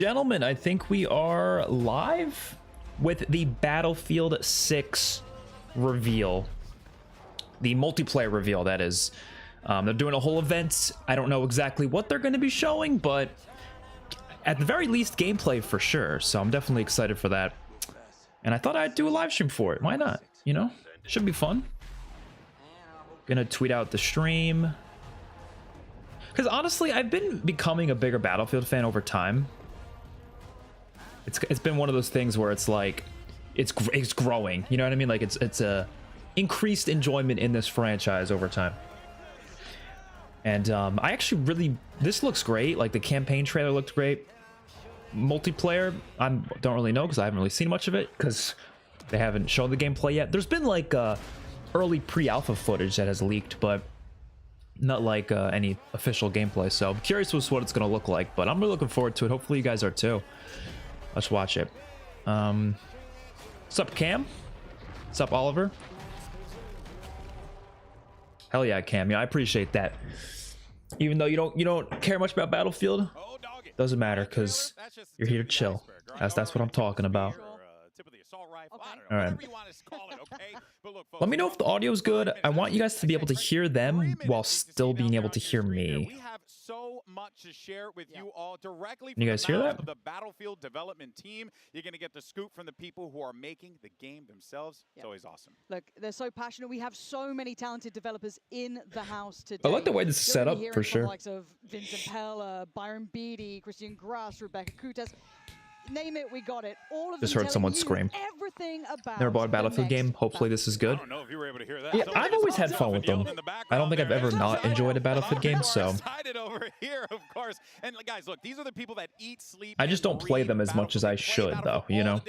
Gentlemen, I think we are live with the Battlefield 6 reveal. The multiplayer reveal, that is. They're doing a whole event. I don't know exactly what they're going to be showing, but at the very least, gameplay for sure. So I'm definitely excited for that. And I thought I'd do a live stream for it. Why not? You know, should be fun. Gonna tweet out the stream. Because honestly, I've been becoming a bigger Battlefield fan over time. It's been one of those things where it's like it's growing. You know what I mean? Like it's a increased enjoyment in this franchise over time. And I actually really, this looks great. Like the campaign trailer looked great. Multiplayer, I don't really know because I haven't really seen much of it because they haven't shown the gameplay yet. There's been like early pre-alpha footage that has leaked, but not like any official gameplay. So I'm curious what it's gonna look like, but I'm really looking forward to it. Hopefully you guys are too. Let's watch it. What's up, Cam? What's up, Oliver? Hell yeah, Cam. Yeah, I appreciate that. Even though you don't care much about Battlefield, doesn't matter because you're here to chill. That's what I'm talking about. All right. Let me know if the audio is good. I want you guys to be able to hear them while still being able to hear me. So much to share with you all directly. You guys hear that? The Battlefield development team. You're going to get the scoop from the people who are making the game themselves. It's always awesome. Look, they're so passionate. We have so many talented developers in the house today. I like the way this is set up for sure. The likes of Vincent Pella, Byron Beatty, Christian Grass, Rebecca Kutes. Name it, we got it. All of Just them heard someone scream. Everything about Never bought a Battlefield game. Hopefully this is good. I don't know if you were able to hear that. Yeah, I've always had fun with them. I don't think I've ever not enjoyed a Battlefield game, so Excited over here, of course. And guys, look, these are the people that eat, sleep, I just don't play them as much as I should, though, you know.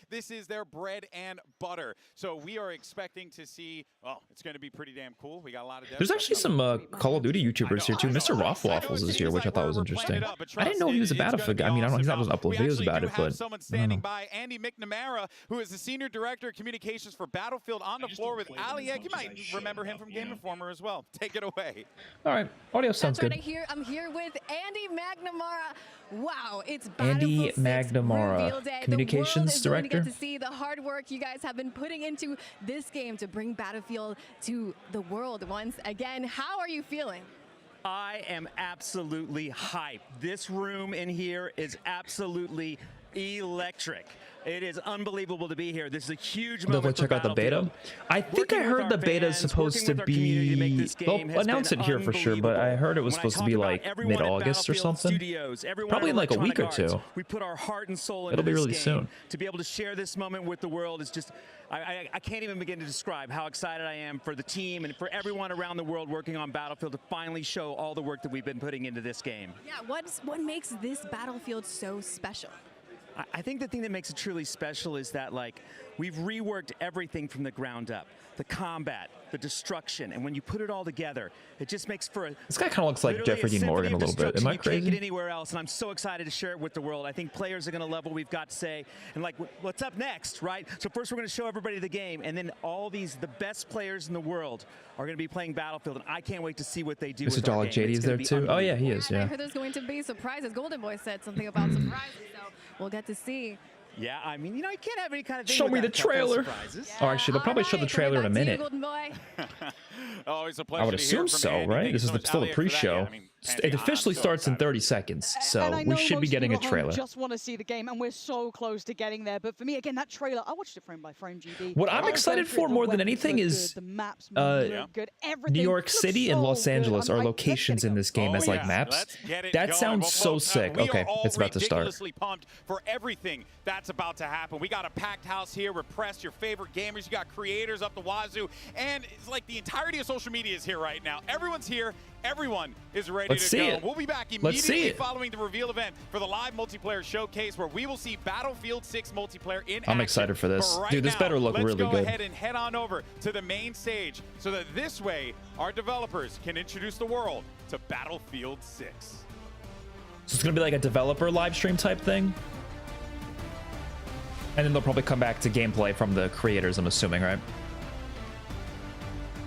This is their bread and butter. So we are expecting to see, well, it's going to be pretty damn cool. We got a lot of There's actually some Call of Duty YouTubers here too. Mr. Waffles is here, which I thought was interesting. I didn't know he was a Battlefield guy. I mean, I don't know, he's not going to upload videos about it, but standing by Andy McNamara, who is the Senior Director of Communications for Battlefield, on the floor with Aliek. You might remember him from Game Informer as well. Take it away. All right, audio sounds good. I'm here with Andy McNamara. Wow, it's Andy McNamara, Communications Director. The world is going to get to see the hard work you guys have been putting into this game to bring Battlefield to the world once again. How are you feeling? I am absolutely hyped. This room in here is absolutely electric. It is unbelievable to be here. This is a huge moment. Definitely check out the beta. I think I heard the beta is supposed to be, they'll announce it here for sure, but I heard it was supposed to be like mid-August or something. Probably in like a week or two. We put our heart and soul into It'll be really this soon. game. To be able to share this moment with the world is just, I can't even begin to describe how excited I am for the team and for everyone around the world working on Battlefield to finally show all the work that we've been putting into this game. Yeah, what makes this Battlefield so special? I think the thing that makes it truly special is that, like, we've reworked everything from the ground up. The combat, the destruction, and when you put it all together, it just makes for a... This guy kind of looks like Jeffrey Dean Morgan a little bit. Am I crazy? You can't get anywhere else, and I'm so excited to share it with the world. I think players are going to love what we've got to say. And, like, what's up next, right? So first we're going to show everybody the game, and then all the best players in the world are going to be playing Battlefield, and I can't wait to see what they do with our game. JD is there too? Oh, yeah, he is, yeah. I heard there's going to be surprises. Golden Boy said something about surprises, so we'll get to see. Yeah, I mean, you know, you can't have any kind of thing. Show me the trailer. Yeah. Oh, actually, they'll probably show the trailer in a minute. Always a pleasure. I would assume so, right? This is still a pre-show. It officially starts in 30 seconds, so we should be getting a trailer. I just want to see the game, and we're so close to getting there. But for me, again, that trailer, I watched it frame by frame, GB. What I'm excited for more than anything is New York City and Los Angeles are locations in this game as like maps. That sounds so sick. Okay, it's about to start. Pumped for everything that's about to happen. We got a packed house here. Repress your favorite gamers. You got creators up the wazoo, and it's like the entirety of social media is here right now. Everyone's here. Everyone is ready to go. We'll be back immediately following the reveal event for the live multiplayer showcase, where we will see Battlefield 6 multiplayer in action. I'm excited for this. Dude, this better look really good. Let's go ahead and head on over to the main stage so that this way our developers can introduce the world to Battlefield 6. So it's going to be like a developer live stream type thing? And then they'll probably come back to gameplay from the creators, I'm assuming, right?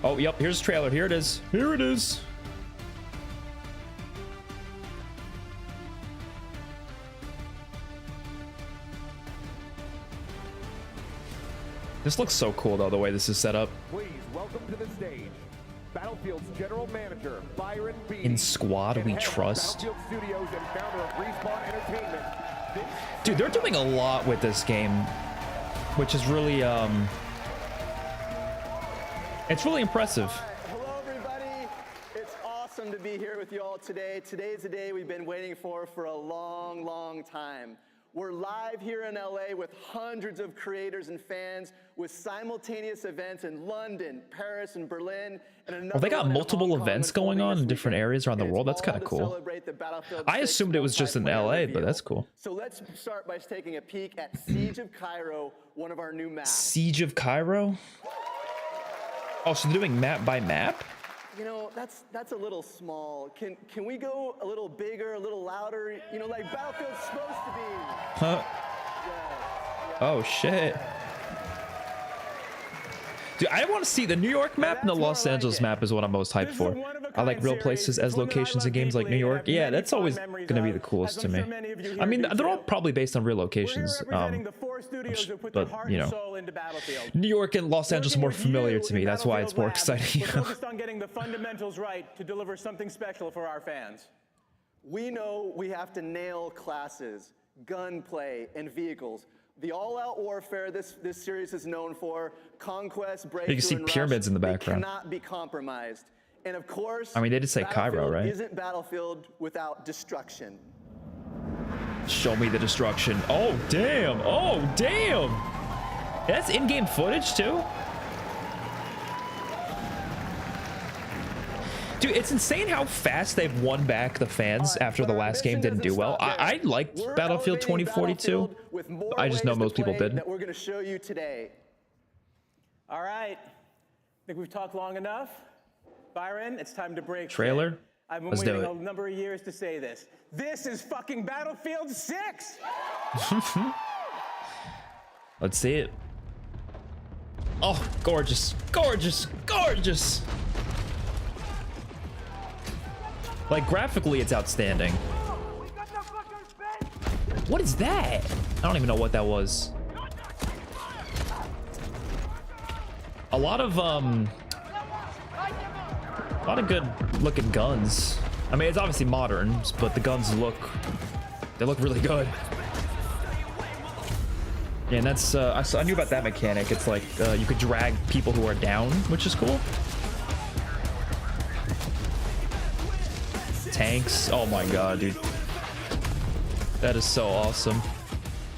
Oh, yep, here's the trailer. Here it is. Here it is. This looks so cool though, the way this is set up. Please welcome to the stage Battlefield's general manager, Byron B. In squad and we head of trust. Battlefield Studios and founder of Respawn Entertainment. Dude, they're doing a lot with this game, which is really it's really impressive. Hello, everybody. It's awesome to be here with you all today. Today's the day we've been waiting for a long, long time. We're live here in LA with hundreds of creators and fans with simultaneous events in London, Paris, and Berlin. And Oh, they got one in multiple Hong Kong events going unfolding on this in different weekend. areas around the And world. it's That's kind all of to cool. celebrate the Battlefield I 6 assumed it was just in multiplayer LA, but reveal. that's cool. So let's start by taking a peek at Siege of Cairo, one of our new maps. Siege of Cairo? Oh, so they're doing map by map? You know, that's a little small. Can we go a little bigger, a little louder? You know, like Battlefield's supposed to be. Huh? Oh shit. Dude, I want to see the New York map and the Los Angeles map is what I'm most hyped for. I like real places as locations in games like New York. Yeah, that's always going to be the coolest to me. I mean, they're all probably based on real locations. But, you know, New York and Los Angeles are more familiar to me. That's why it's more exciting. We're focused on getting the fundamentals right to deliver something special for our fans. We know we have to nail classes, gunplay, and vehicles. The all-out warfare this series is known for, conquest, breakthrough, You can see and pyramids rush, in the they background. cannot be compromised. And of course, I mean, they did say Cairo, Battlefield right? Isn't Battlefield without destruction. Show me the destruction. Oh, damn. Oh, damn. That's in-game footage, too? Dude, it's insane how fast they've won back the fans after the last game didn't do well. I liked Battlefield 2042. I just know most people didn't. That we're going to show you today. All right. I think we've talked long enough. Byron, it's time to break. Trailer? I've been Let's do waiting it. a number of years to say this. This is fucking Battlefield 6! Let's see it. Oh, gorgeous, gorgeous, gorgeous. Like, graphically, it's outstanding. What is that? I don't even know what that was. A lot of good looking guns. I mean, it's obviously modern, but the guns look really good. Yeah, and that's I knew about that mechanic. It's like you could drag people who are down, which is cool. Tanks. Oh my god, dude. That is so awesome.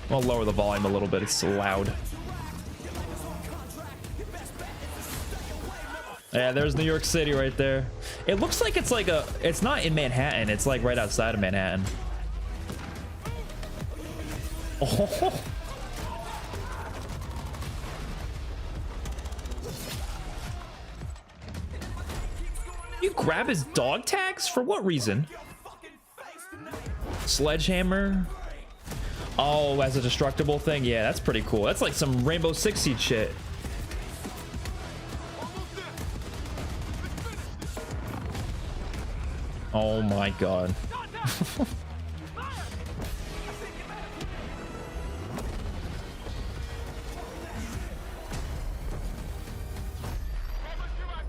I'll lower the volume a little bit. It's so loud. Yeah, there's New York City right there. It looks like it's not in Manhattan. It's like right outside of Manhattan. Oh. You grab his dog tags? For what reason? Sledgehammer? Oh, as a destructible thing? Yeah, that's pretty cool. That's like some Rainbow Six Siege shit. Oh my god.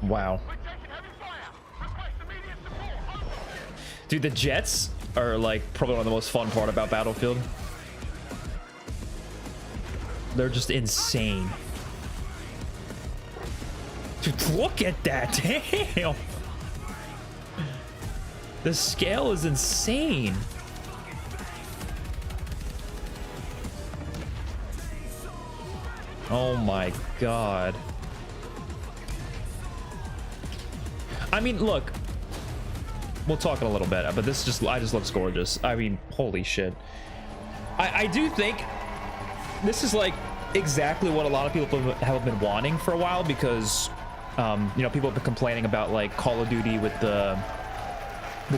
Wow. Dude, the jets are like probably one of the most fun part about Battlefield. They're just insane. Dude, look at that. Damn. The scale is insane. Oh my god. I mean, look. We'll talk in a little bit, but this just looks gorgeous. I mean, holy shit. I do think this is like exactly what a lot of people have been wanting for a while, because you know, people have been complaining about like Call of Duty with the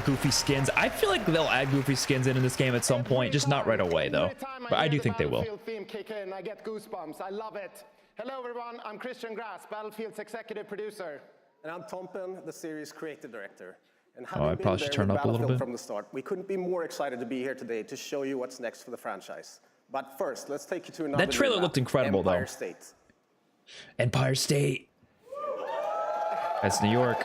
goofy skins. I feel like they'll add goofy skins in this game at some point, just not right away though. But I do think they will. Theme kick in, I get goosebumps. I love it. Hello everyone, I'm Christian Grass, Battlefield's executive producer. And I'm Tompen, the series creative director. And Oh, I probably should turn up a little bit. From the start, we couldn't be more excited to be here today to show you what's next for the franchise. But first, let's take you to another. That trailer looked incredible, though. Empire State. Empire State. That's New York.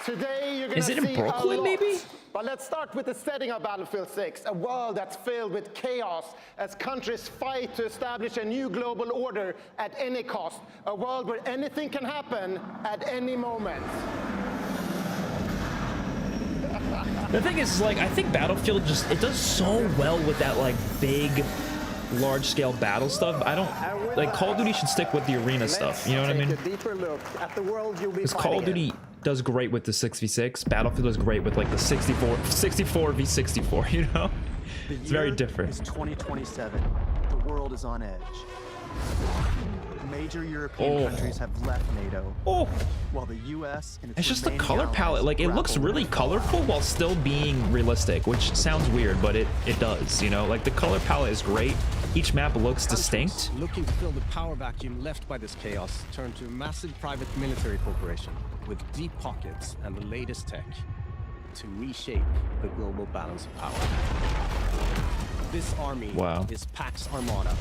Today you're going Is to it in see Brooklyn, a lot. maybe? But let's start with the setting of Battlefield 6, a world that's filled with chaos as countries fight to establish a new global order at any cost, a world where anything can happen at any moment. The thing is, like, I think Battlefield just, it does so well with that, like, big, large-scale battle stuff. I don't, like, Call of Duty should stick with the arena stuff, you know what I mean? Take a deeper look at the world you'll be Because Call of fighting in. Duty does great with the 6v6, Battlefield does great with, like, the 64v64, you know? It's very different. It's 2027. The world is on edge. Major European countries have left NATO, while the U.S. and its It's just the remaining color allies palette, like, it looks grapple really with colorful while still being realistic, which sounds weird, but it does, you know? Like, the color palette is great. Each map looks distinct. Looking to fill the power vacuum left by this chaos, turn to a massive private military corporation with deep pockets and the latest tech to reshape the global balance of power. This army is Pax Armada.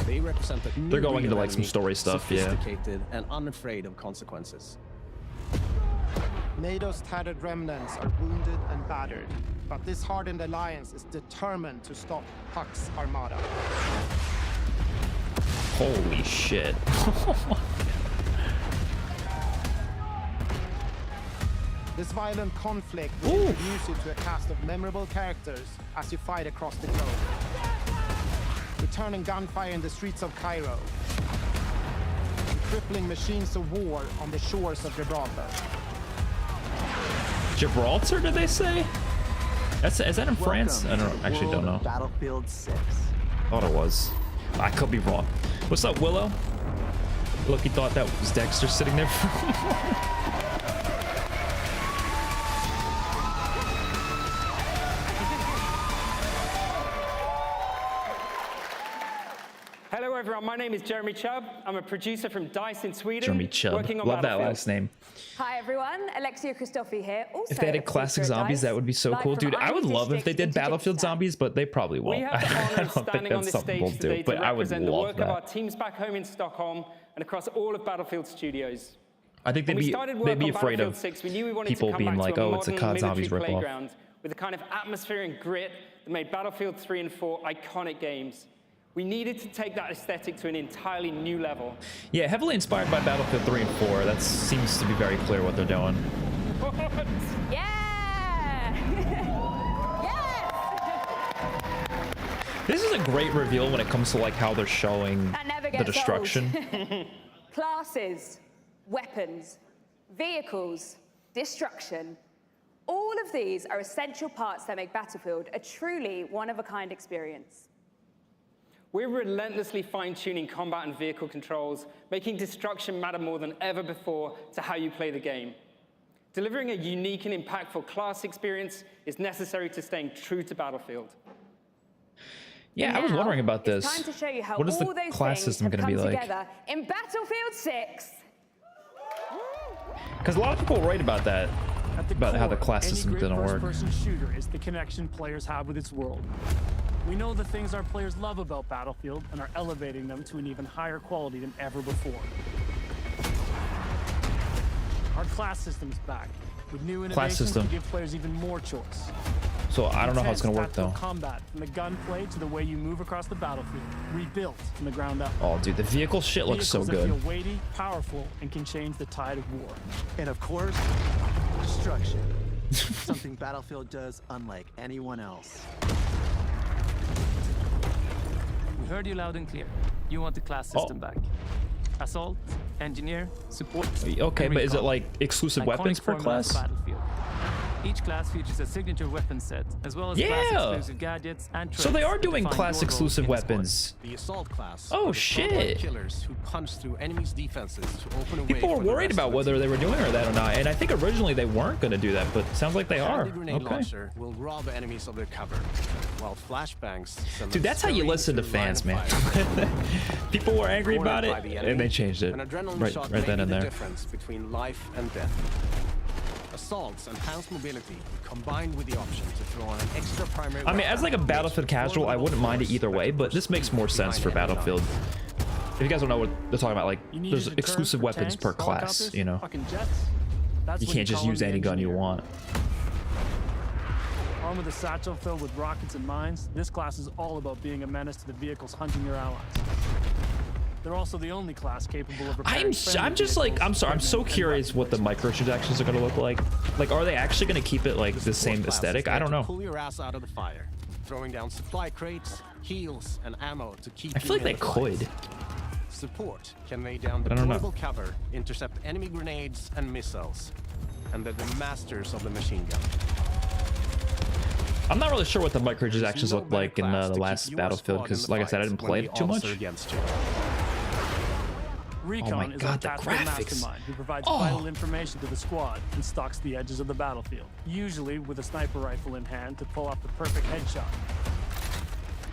They represent a new They're going breed into, of like, some enemy, story stuff, yeah. sophisticated and unafraid of consequences. NATO's tattered remnants are wounded and battered, but this hardened alliance is determined to stop Pax Armada. Holy shit. This violent conflict will introduce you to a cast of memorable characters as you fight across the globe. Returning gunfire in the streets of Cairo. And crippling machines of war on the shores of Gibraltar. Gibraltar, did they say? Is that in France? I actually don't know. Battlefield 6. Thought it was. I could be wrong. What's up, Willow? Look, he thought that was Dexter sitting there. Hello everyone, my name is Jeremy Chubb. I'm a producer from DICE in Sweden. Jeremy Chubb. Working on Love that Battlefield. last name. Hi everyone, Alexia Christofi here. Also If they had classic zombies, that would be so cool, dude. I would love if they did Battlefield zombies, but they probably won't. We have the I honor of don't think standing on that's this something we'll stage today do, to but I would represent the love work of our that. teams back home in Stockholm and across all of Battlefield studios. I think they'd When we be started work on afraid Battlefield of 6, we knew we wanted people to come being back like, to a oh, it's a modern COD Zombies military ripoff. playground with the kind of atmosphere and grit that made Battlefield 3 and 4 iconic games. We needed to take that aesthetic to an entirely new level. Yeah, heavily inspired by Battlefield 3 and 4. That seems to be very clear what they're doing. This is a great reveal when it comes to like how they're showing That never the gets destruction. old. Classes, weapons, vehicles, destruction. All of these are essential parts that make Battlefield a truly one-of-a-kind experience. We're relentlessly fine-tuning combat and vehicle controls, making destruction matter more than ever before to how you play the game. Delivering a unique and impactful class experience is necessary to staying true to Battlefield. Yeah, I was wondering about It's this. time to show you how What is all the those class things system have going to come be like? together in Battlefield 6. Because a lot of people write about that, about how the class system didn't work. First-person shooter is the connection players have with its world. We know the things our players love about Battlefield and are elevating them to an even higher quality than ever before. Our class system's back, with new innovations to system. give players even more choice. So I don't know how it's going to work though. Combat, from the gunplay to the way you move across the battlefield, rebuilt from the ground up. Oh, dude, the vehicle shit looks so Vehicles that good. feel weighty, powerful, and can change the tide of war. And of course, destruction. Something Battlefield does unlike anyone else. We heard you loud and clear. You want the class system back. Assault, engineer, support. Okay, and but is it recon. like exclusive Iconic weapons per formula of class? Battlefield. Each class features a signature weapon set, as well as class-exclusive gadgets and So they traits are that doing define your class role exclusive in the squad. weapons. The assault class. Oh, are the frontline shit. Killers who punch through enemies' defenses to open a way People were for the worried rest about of the whether team. they were doing that or not, and I think originally they weren't going to do that, but it sounds like they are. The grenade Okay. launcher will rob enemies of their cover, while flashbangs send Dude, them that's how you scurrying listen to through line fans, of man. fire. People were angry Cornered about it, by the and enemy, they changed it an adrenaline right shot then may be and the there. difference between life and death. Assaults enhance mobility, combined with the option to throw on an extra primary I mean, as like a weapon, Battlefield casual, I wouldn't mind it either way, but this makes more sense for Battlefield. If you guys don't know what they're talking about, like You there's needed a exclusive curve for weapons tanks, per class, helicopters, you know. fucking jets. That's You when can't just call use in the any gun you engineer. want. Armed with a satchel filled with rockets and mines, this class is all about being a menace to the vehicles hunting your allies. They're also the only class capable of repairing I'm just like, I'm sorry, I'm so curious what the microtransactions are gonna look like. Like, are they actually gonna keep it like the same aesthetic? I don't know. Pull your ass out of the fire, throwing down supply crates, heals, and ammo to keep. I feel like you they in the fight. could. Support can lay down I don't know. deployable cover, intercept enemy grenades and missiles, and they're the masters of the machine gun. I'm not really sure what the microtransactions looked like in the last Battlefield because, like I said, I didn't play it too much. Recon Oh my is God, our the tactical graphics. mastermind who provides Oh. vital information to the squad and stalks the edges of the battlefield, usually with a sniper rifle in hand to pull off the perfect headshot.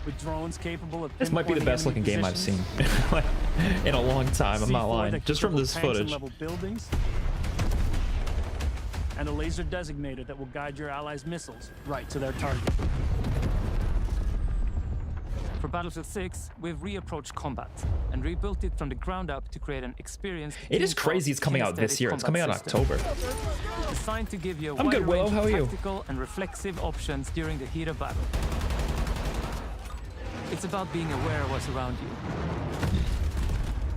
With drones capable of This might be the pinpointing best looking enemy game I've seen positions, in a long time. I'm not C4 lying. that Just can from this cripple tanks and footage. level buildings, and a laser designator that will guide your allies' missiles right to their target. For Battlefield 6, we've reapproached combat and rebuilt it from the ground up to create an experienced. It is crazy it's coming out this year. It's coming out in October. Designed to give you a I'm good, wide Willow. range How of are you? tactical and reflexive options during the heat of battle. It's about being aware of what's around you.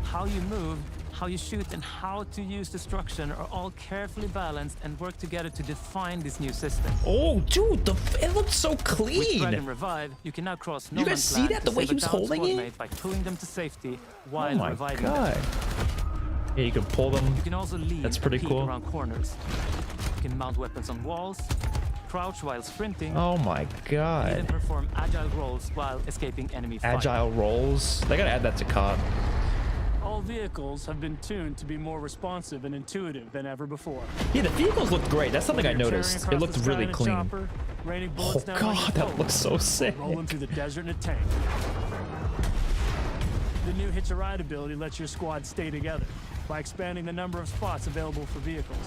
How you move, how you shoot, and how to use destruction are all carefully balanced and work together to define this new system. Oh, dude, it looks so With clean. Spread and Revive, you can now cross no You guys man's see land that? to The way save he a was downed holding squad it? mate by pulling them to safety while Oh my reviving God. them. Yeah, you can pull them. You can also lean That's pretty and peek cool. around corners. You can mount weapons on walls, crouch while sprinting, Oh my and even God. perform agile rolls while escaping enemy fire. Agile rolls. They gotta add that to COD. All vehicles have been tuned to be more responsive and intuitive than ever before. Yeah, the vehicles looked great. That's something I Whether you're tearing noticed. It across looked the sky really in a clean. chopper, raining Oh bullets down on your God, that foe, looks so sick. rolling through the desert in a tank. The new Hitch a Ride ability lets your squad stay together by expanding the number of spots available for vehicles.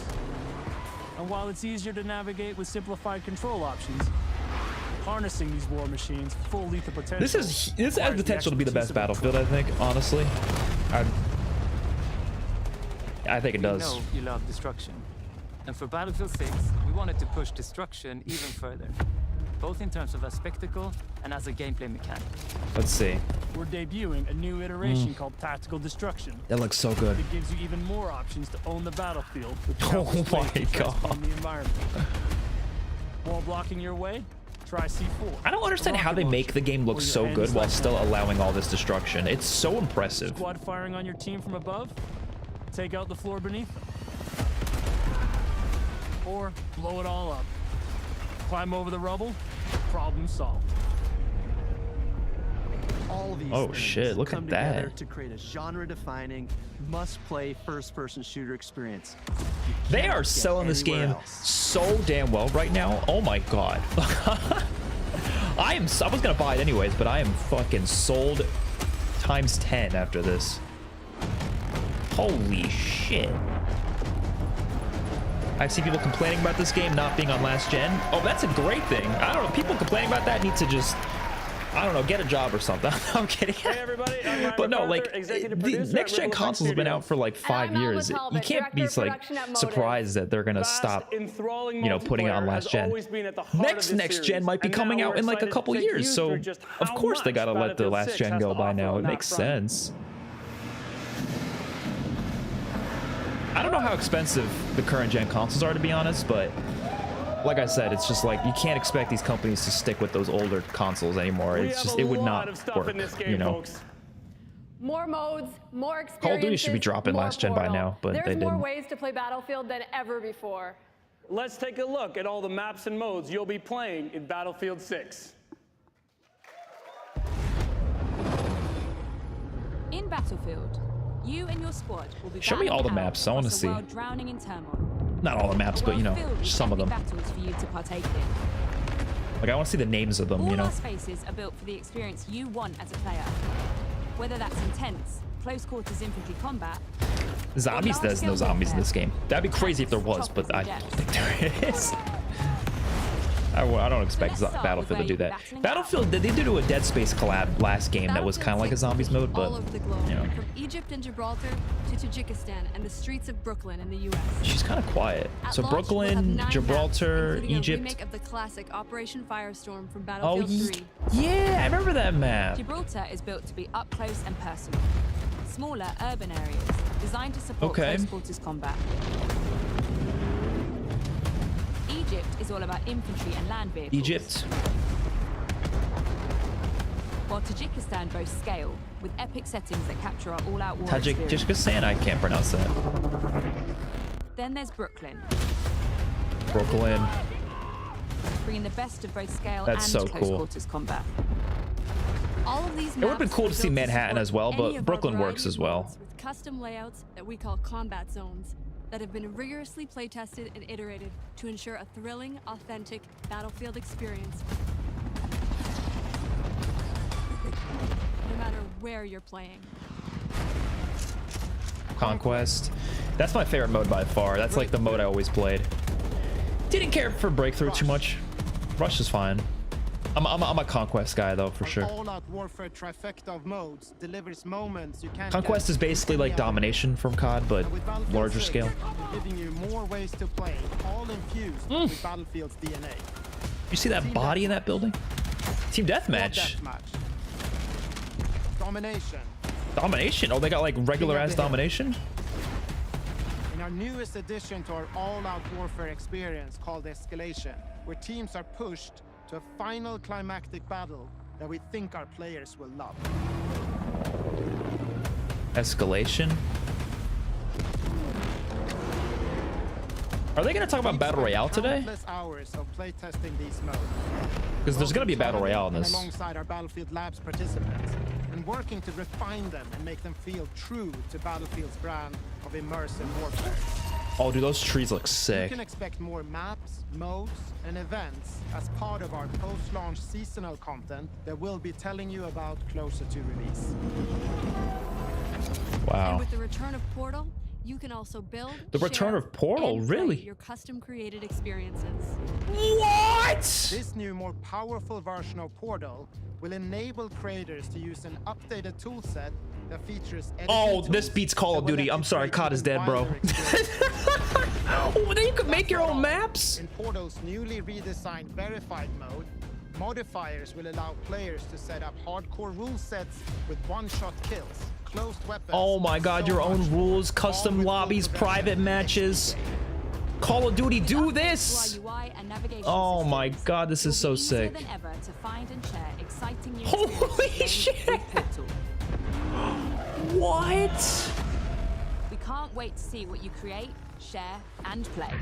And while it's easier to navigate with simplified control options, harnessing these war machines' full lethal potential. This has requires potential to be the best expertise of a Battlefield, I think, honestly. I think it We does. know you love destruction. And for Battlefield 6, we wanted to push destruction even further, both in terms of a spectacle and as a gameplay mechanic. Let's see. We're debuting a new iteration called Tactical Destruction. That looks so good. It gives you even more options to own the battlefield with Oh countless ways my to transform God. the environment. Wall blocking your way? Try C4. I don't understand how they make the game look so good while still allowing all this destruction. It's so impressive. Squad firing on your team from above? Take out the floor beneath them. Or blow it all up. Climb over the rubble? Problem solved. All these Oh, things shit, look come at that. together to create a genre-defining, must-play first-person shooter experience. They cannot are get selling this anywhere game else. so damn well right now. Oh my God. I was gonna buy it anyways, but I am fucking sold times 10 after this. Holy shit. I see people complaining about this game not being on last gen. Oh, that's a great thing. I don't know. People complaining about that need to just, I don't know, get a job or something. I'm kidding. Hey everybody, I'm Ryan But no, MacArthur, like, executive the producer next at gen Ripple Effect consoles have been out Studios. for like 5 years. You can't be like surprised that they're gonna stop, Enthralling you know, putting it on multiplayer last has gen. always been at the heart of this Next gen series, might be and coming now out we're in like a excited to couple take years, you so through just of how course they much gotta let the Battlefield last 6 gen has go to by offer now. on It that makes front. sense. I don't know how expensive the current gen consoles are, to be honest, but like I said, it's just like you can't expect these companies to stick with those older consoles anymore. We It's have just a it would lot not of stuff work, in this game, you know. folks. More modes, more experiences. Call of Duty should be dropping more last gen by Portal. now, but There's they more didn't. ways to play Battlefield than ever before. Let's take a look at all the maps and modes you'll be playing in Battlefield 6. In Battlefield, you and your squad will be Show me all the battling out maps. I wanna across a see. world drowning in turmoil. Not all the maps, A but you know, world filled with some of epic them. battles for you to partake in. Like I want to see the names of them, All you know. our spaces are built for the experience you want as a player. Whether that's intense, close quarters infantry combat. Zombies, there's no zombies in this game. That'd be crazy if there was, but I don't think there is. I don't expect Battlefield to do that. Battlefield, they did do a Dead Space collab last game that was kind of like a zombies mode, but all over the globe, you know. from Egypt and Gibraltar to Tajikistan and the streets of Brooklyn in the U.S. She's kind of quiet. At So launch, we'll have Brooklyn, 9 Gibraltar, maps, including a Egypt. remake of the classic Operation Firestorm from Oh, Battlefield 3. yeah, I remember that map. Gibraltar is built to be up close and personal. Smaller urban areas designed to support close quarters combat. Egypt is all about infantry and land vehicles. Egypt. While Tajikistan boasts scale, with epic settings that capture our all-out war experience. Tajikistan, I can't pronounce that. Then there's Brooklyn, Brooklyn. bringing the best of both scale That's and so close cool. quarters combat. All of these It would have been maps cool are to see built Manhattan support as well, any but of our Brooklyn variety works as of well. modes with custom layouts that we call combat zones that have been rigorously play-tested and iterated to ensure a thrilling, authentic Battlefield experience. No matter where you're playing. Conquest. That's my favorite mode by far. That's like the mode I always played. Didn't care for Breakthrough too much. Rush is fine. I'm a Conquest guy though, for sure. All-out warfare trifecta of modes delivers moments you can't Conquest get is basically like Domination from COD, but larger scale. giving you more ways to play, all infused with Battlefield's DNA. You see that body in that building? Team Deathmatch. Domination. Domination? Oh, they got like regular ass Domination? In our newest addition to our all-out warfare experience called Escalation, where teams are pushed to a final climactic battle that we think our players will love. Escalation? Are they going to talk about Battle Royale today? Countless hours of playtesting these modes. Because there's going to be a Battle Royale in And this. alongside our Battlefield Labs participants, and working to refine them and make them feel true to Battlefield's brand of immersive warfare. Oh, dude, those trees look You sick. can expect more maps, modes, and events as part of our post-launch seasonal content that we'll be telling you about closer to release. Wow. And with the return of Portal, you can also build, The return share, of Portal, and play really? your custom-created experiences. What? This new, more powerful version of Portal will enable creators to use an updated toolset that features Oh, this beats Call of Duty. I'm sorry, COD is dead, bro. Oh, then you can make your own maps? In Portal's newly redesigned verified mode, modifiers will allow players to set up hardcore rule sets with one-shot kills, closed weapons. Oh my god, your own rules, custom lobbies, private matches. Call of Duty, do this! Oh my god, this is so sick. Than ever to find and share exciting new Holy shit! What? We can't wait to see what you create, share, and play.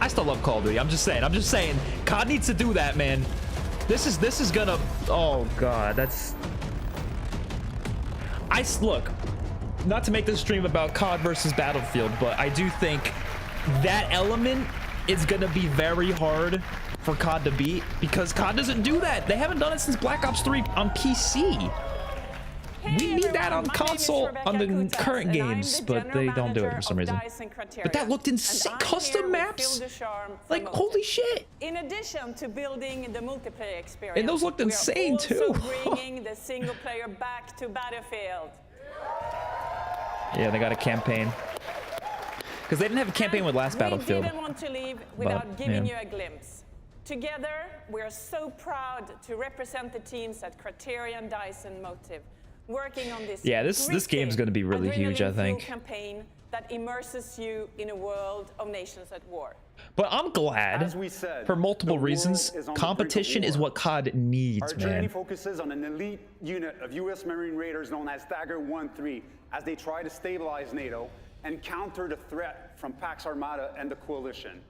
I still love Call of Duty. I'm just saying. COD needs to do that, man. This is gonna. Oh god, that's. Look. Not to make this stream about COD versus Battlefield, but I do think that element is gonna be very hard for COD to beat because COD doesn't do that. They haven't done it since Black Ops 3 on PC. We need that on console on the current games, but they don't do it for some reason. But that looked insane. Custom maps? Like, holy shit. In addition to building the multiplayer experience, And those looked insane too. we are also bringing the single player back to Battlefield. Yeah, they got a campaign. Because they didn't have a campaign with last Battlefield. We didn't want to leave without giving yeah. you a glimpse. Together, we are so proud to represent the teams at Criterion, DICE, and Motive, working on this. Yeah, this game's going to be really huge, I think. Campaign that immerses you in a world of nations at war. But I'm glad, for multiple reasons, competition is what COD needs, Our journey man. focuses on an elite unit of U.S. Marine Raiders known as Dagger 1-3 as they try to stabilize NATO and counter the threat from Pax Armada and the Coalition.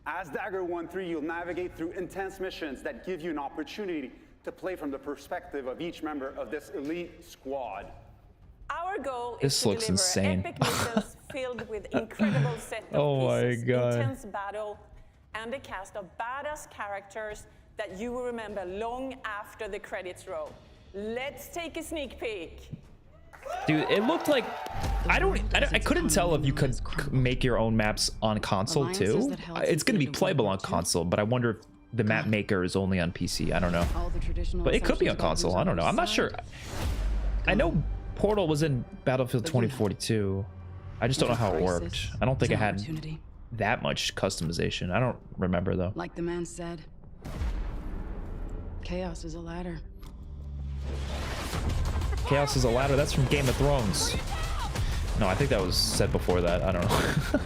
As Dagger 1-3, you'll navigate through intense missions that give you an opportunity to play from the perspective of each member of this elite squad. Our goal This is to looks deliver insane. epic missions filled with incredible set of Oh my pieces, God. intense battle, and a cast of badass characters that you will remember long after the credits roll. Let's take a sneak peek. Dude, it looked like I couldn't tell if you could make your own maps on console too. It's going to be playable on console, but I wonder if the map maker is only on PC. I don't know. But it could be on console. I don't know. I'm not sure. I know Portal was in Battlefield 2042. I just don't know how it worked. I don't think it had that much customization. I don't remember though. Like the man said, chaos is a ladder. Chaos is a ladder. That's from Game of Thrones. No, I think that was said before that. I don't know.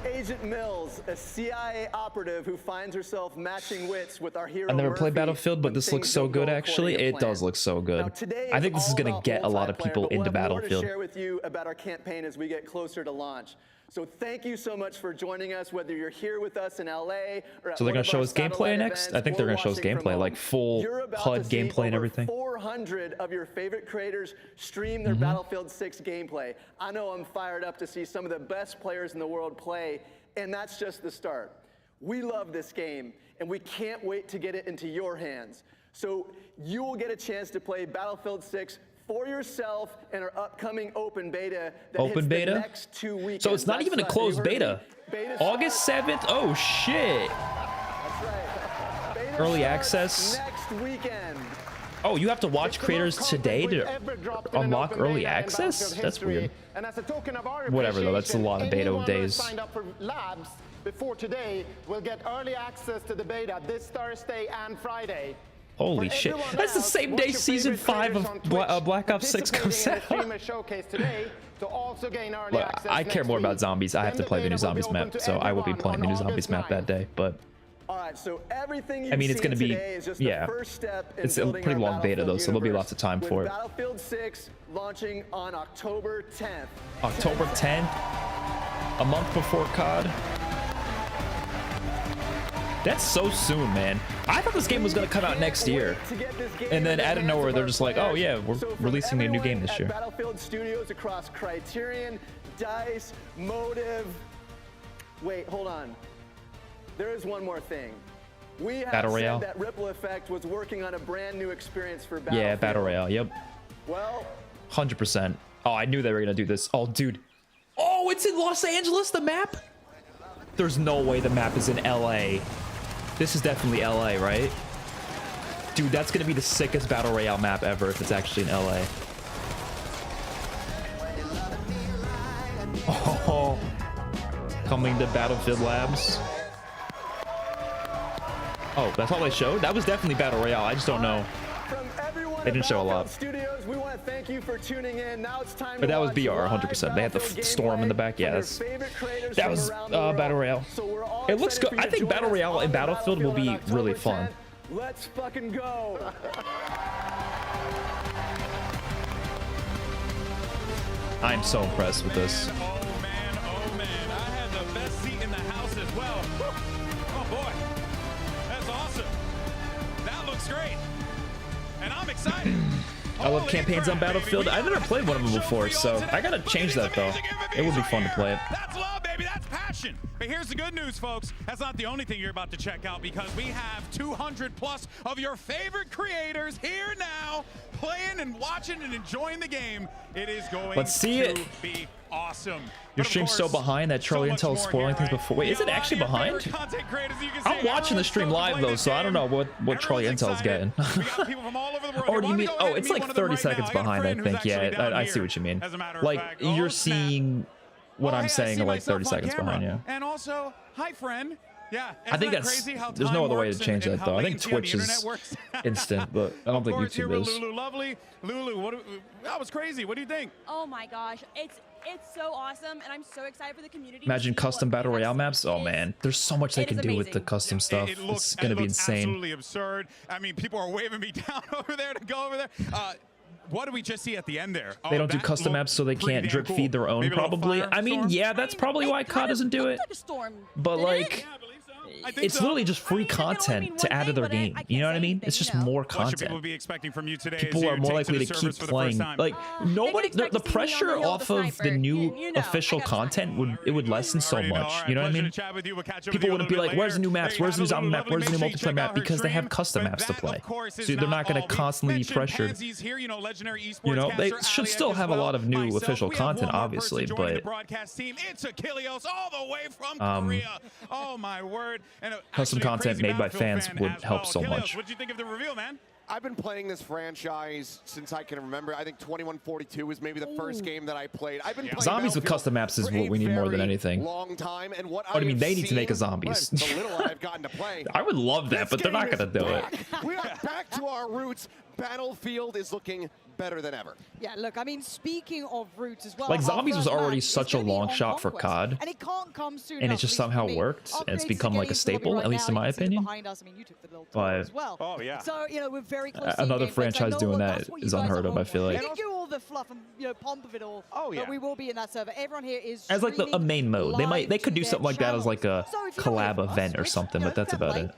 Agent Mills, a CIA operative who finds herself matching wits with our hero. I never Murphy played Battlefield, but this looks so good. Actually, it does look so good. I think this is going to get a lot of people into Battlefield. More to share with you about our campaign as we get closer to launch. So thank you so much for joining us, whether you're here with us in LA or at So they're going to show us gameplay events, next? I think they're going to show us gameplay, like full HUD gameplay and everything. 400 of your favorite creators stream their Battlefield 6 gameplay. I know I'm fired up to see some of the best players in the world play, and that's just the start. We love this game, and we can't wait to get it into your hands. So you will get a chance to play Battlefield 6 for yourself in our upcoming open beta that hits the next 2 weekends. So it's not even a closed beta. August 7th? Oh shit. That's right. Beta Early access. next weekend. Oh, you have to watch creators today to unlock early access? That's weird. And as a token of our Whatever though, that's a lot of beta days. Signed up for labs before today will get early access to the beta this Thursday and Friday. Holy shit. That's the same day season 5 of Black Ops 6 comes out. Look, I care more about zombies. I have to play the new zombies map, so I will be playing the new zombies map that day, but all right, so everything I mean, it's going to be, yeah, it's a pretty long beta though, so there'll be lots of time for it. Battlefield 6 launching on October 10th. October 10th, a month before COD. That's so soon, man. I thought this game was going to come out next year. And then out of nowhere, they're just like, oh yeah, we're releasing a new game this year. Battlefield Studios across Criterion, DICE, Motive. Wait, hold on. There is one more thing. We have Battle Royale. said that Ripple Effect was working on a brand new experience for Battlefield. Yeah, Battle Royale, yep. Well, 100%. Oh, I knew they were going to do this. Oh, dude. Oh, it's in Los Angeles, the map? There's no way the map is in LA. This is definitely LA, right? Dude, that's going to be the sickest Battle Royale map ever if it's actually in LA. Oh, coming to Battlefield Labs. Oh, that's all they showed? That was definitely Battle Royale. I just don't know. They didn't show a lot. Studios, we want to thank you for tuning in. Now it's time but that was BR 100%. They had the storm in the back. Yeah, that was Battle Royale. It looks good. I think Battle Royale in Battlefield will be really fun. Let's fucking go. I'm so impressed with this. Oh man, I had the best seat in the house as well. Oh boy, that's awesome. That looks great. And I'm excited. I love campaigns on Battlefield. I've never played one of them before, so I gotta change that though. It would be fun to play it. That's love, baby. That's passion. But here's the good news, folks. That's not the only thing you're about to check out, because we have 200 plus of your favorite creators here now, playing and watching and enjoying the game. It is going to be awesome. Your stream's so behind that Charlie Intel is spoiling things before. Wait, is it actually behind? I'm watching the stream live though, so I don't know what Charlie Intel's getting. Or do you mean? Oh, it's like 30 seconds behind, I think. Yeah, I see what you mean. Like you're seeing what I'm saying, like 30 seconds behind. Yeah. And also, hi friend. Yeah, I think that's, there's no other way to change that though. I think Twitch is instant, but I don't think YouTube is. Lulu, lovely. Lulu, that was crazy. What do you think? Oh my gosh, it's so awesome, and I'm so excited for the community. Imagine custom Battle Royale maps. Oh man, there's so much they can do with the custom stuff. It's gonna be insane. Absolutely absurd. I mean, people are waving me down over there to go over there. What did we just see at the end there? They don't do custom maps, so they can't drip feed their own, probably. I mean, yeah, that's probably why COD doesn't do it. But like, it's literally just free content to add to their game. You know what I mean? It's just more What should people content. be expecting from you today? People are more likely to keep playing. Like nobody, the pressure off of the new official content would lessen so much. You know what I mean? People wouldn't be like, "Where's the new maps? Where's the new zombie map? Where's the new multiplayer map?" Because they have custom maps to play. So they're not going to constantly be pressured. You know, they should still have a lot of new official content, obviously, but it's Achilles all the way from Korea. Oh my word! And custom content made by fans would help so much. What do you think of the reveal, man? I've been playing this franchise since I can remember. I think 2142 was maybe the first game that I played. I've been playing Zombies with custom maps is what we need more than anything. Long time, and what I mean, they need to make a zombies. The little I've gotten to play. I would love that, but they're not going to do it. We are back to our roots. Battlefield is looking better than ever. Yeah, look, I mean, speaking of roots as well. Like Zombies was already such a long shot for COD, and it can't come soon and it just somehow worked, and it's become like a staple, at least in my opinion. But so you know, we're very close to another franchise doing that is unheard of. I feel we like didn't do all the fluff and pomp of it all. But we will be in that server. Everyone here is as like a main mode. They could do something like that as like a collab event or something, but that's about it.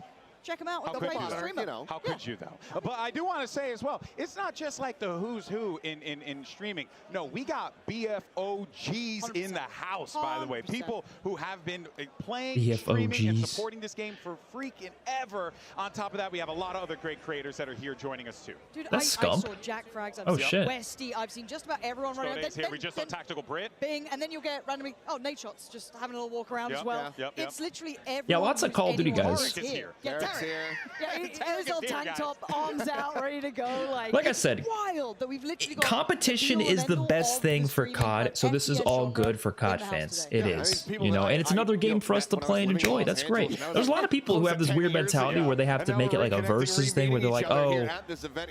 Check them out. How could you though? But I do want to say as well, it's not just like the who's who in streaming. No, we got BFOGs in the house, by the way. People who have been playing, streaming, and supporting this game for freaking ever. On top of that, we have a lot of other great creators that are here joining us too. Dude, that's I saw Jack Frags. I've seen Westy. I've seen just about everyone running around. Here. We just saw Tactical Brit. Bing, and then you'll get randomly, Nate Shots just having a little walk around as well. It's literally everyone. Yeah, lots of Call of Duty guys. Yeah, he's all tank top, arms out, ready to go. Like I said, wild that we've literally got competition is the best thing for COD, so this is all good for COD fans. It is, you know, and it's another game for us to play and enjoy. That's great. There's a lot of people who have this weird mentality where they have to make it like a versus thing, where they're like, oh,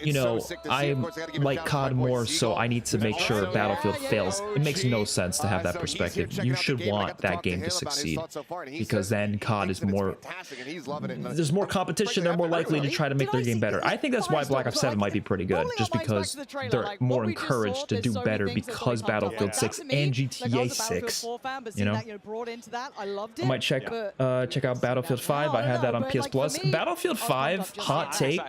you know, I like COD more, so I need to make sure Battlefield fails. It makes no sense to have that perspective. You should want that game to succeed, because then COD is more, there's more competition. They're more likely to try to make their game better. I think that's why Black Ops 7 might be pretty good, just because they're more encouraged to do better because Battlefield 6 and GTA 6, you know. I might check out Battlefield 5. I had that on PS Plus. Battlefield 5, hot take,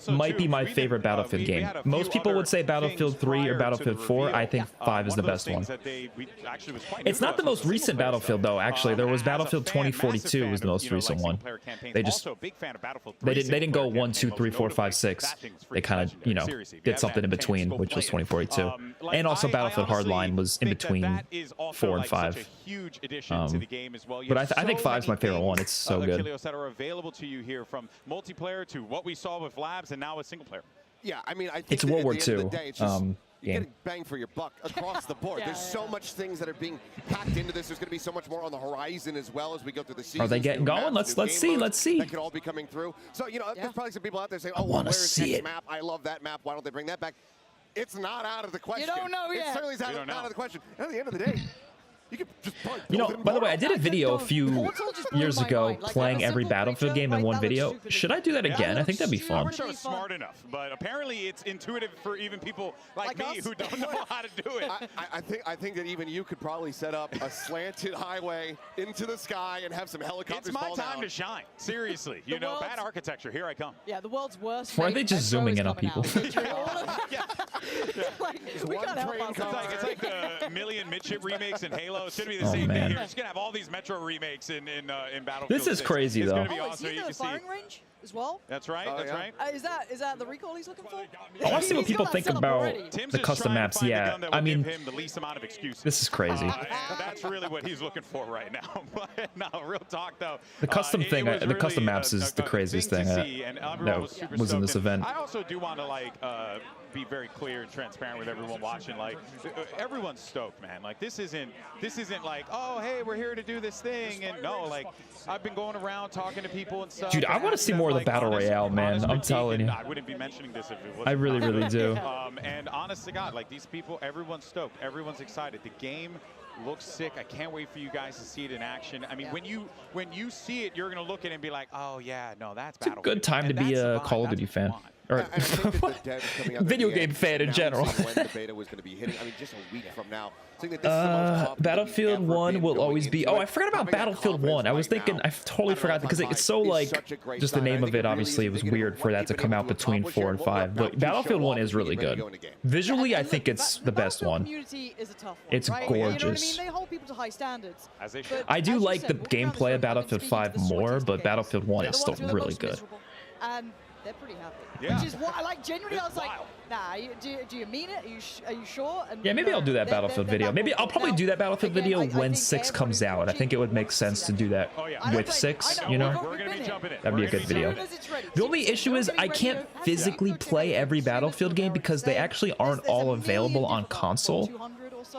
might be my favorite Battlefield game. Most people would say Battlefield 3 or Battlefield 4. I think 5 is the best one. It's not the most recent Battlefield though. Actually, there was Battlefield 2042 was the most recent one. They didn't go 1, 2, 3, 4, 5, 6. They kind of, you know, did something in between, which was 2042. And also Battlefield Hardline was in between 4 and 5. But I think 5 is my favorite one. It's so good. That are available to you here, from multiplayer to what we saw with Labs and now with single player. Yeah, I mean, I think it's World War II. You're getting bang for your buck across the board. There's so much things that are being packed into this. There's going to be so much more on the horizon as well as we go through the season. Are they getting going? Let's see. That could all be coming through. So, you know, there's probably some people out there saying, oh, well, where's X map? I love that map. Why don't they bring that back? It's not out of the question. You don't know yet. It certainly is not out of the question. And at the end of the day, you could just you know, by the way, I did a video a few years ago playing every Battlefield game in one video. Should I do that again? I think that'd be fun. I'm smart enough, but apparently it's intuitive for even people like me who don't know how to do it. I think that even you could probably set up a slanted highway into the sky and have some helicopters fall down. It's my time to shine. Seriously, you know, bad architecture. Here I come. Yeah, the world's worst. Why are they just zooming in on people? It's like the Million Midship remakes in Halo. It's going to be the same thing here. You're just going to have all these Metro remakes in Battlefield. This is crazy, though. It's going to be awesome. Is he the firing range as well? That's right. That's right. Is that the recall he's looking for? I want to see what people think about the custom maps. Yeah, I mean, this is crazy. That's really what he's looking for right now. But no, real talk though. The custom thing, the custom maps is the craziest thing that was in this event. I also do want to be very clear and transparent with everyone watching. Like, everyone's stoked, man. Like, this isn't like, oh, hey, we're here to do this thing. And no, like, I've been going around talking to people and stuff. Dude, I want to see more of the Battle Royale, man. I'm telling you. I wouldn't be mentioning this if it wasn't. I really, really do. And honest to God, like, these people, everyone's stoked. Everyone's excited. The game looks sick. I can't wait for you guys to see it in action. I mean, when you see it, you're going to look at it and be like, oh, yeah, no, that's Battlefield. It's a good time to be a Call of Duty fan. Or And I think that the devs coming out at video the game end, fan in general. announcing when the beta was going to be hitting. I mean, just a week from now. Saying that this is the most confident Battlefield we've ever 1 been will going always be. into Oh, it. I forgot about Having that Battlefield confidence 1. I was right thinking, now I totally forgot because it's so like just the name of it. Obviously, it was weird for that to come out between 4 and 5. But Battlefield 1 is really good. Visually, I think it's the best one. Is a tough one, It's right? You know what I gorgeous. mean? They hold people to high standards. But I do as you like said, the walking around this gameplay road, of Battlefield speaking to 5 the more, sweatest but games, Battlefield 1 they're is the still ones who are the really most good. miserable. And they're pretty happy. Yeah. Which is what I like. Genuinely, I was like, nah, do you mean it? Are you sure? And Yeah, maybe I'll do that Battlefield video. Maybe I'll probably do that Battlefield video when 6 comes out. I think it would make sense to do that with 6, you know? That'd be a good video. The only issue is I can't physically play every Battlefield game because they actually aren't all available on console.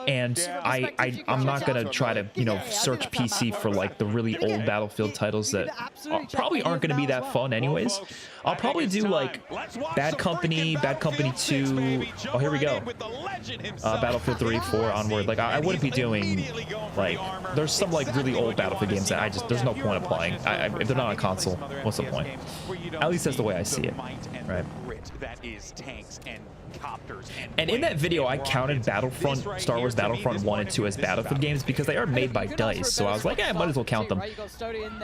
And I'm not gonna try to, you know, search PC for like the really old Battlefield titles that probably aren't gonna be that fun anyways. I'll probably do like Bad Company 2. Oh, here we go. Battlefield 3, 4 onward. Like I wouldn't be doing like there's some like really old Battlefield games that there's no point of playing. If they're not on console, what's the point? At least that's the way I see it, right? That is tanks and copters And in that video, I counted Star Wars Battlefront 1 and 2 as Battlefield games because they are made by DICE. So I was like, yeah, I might as well count them.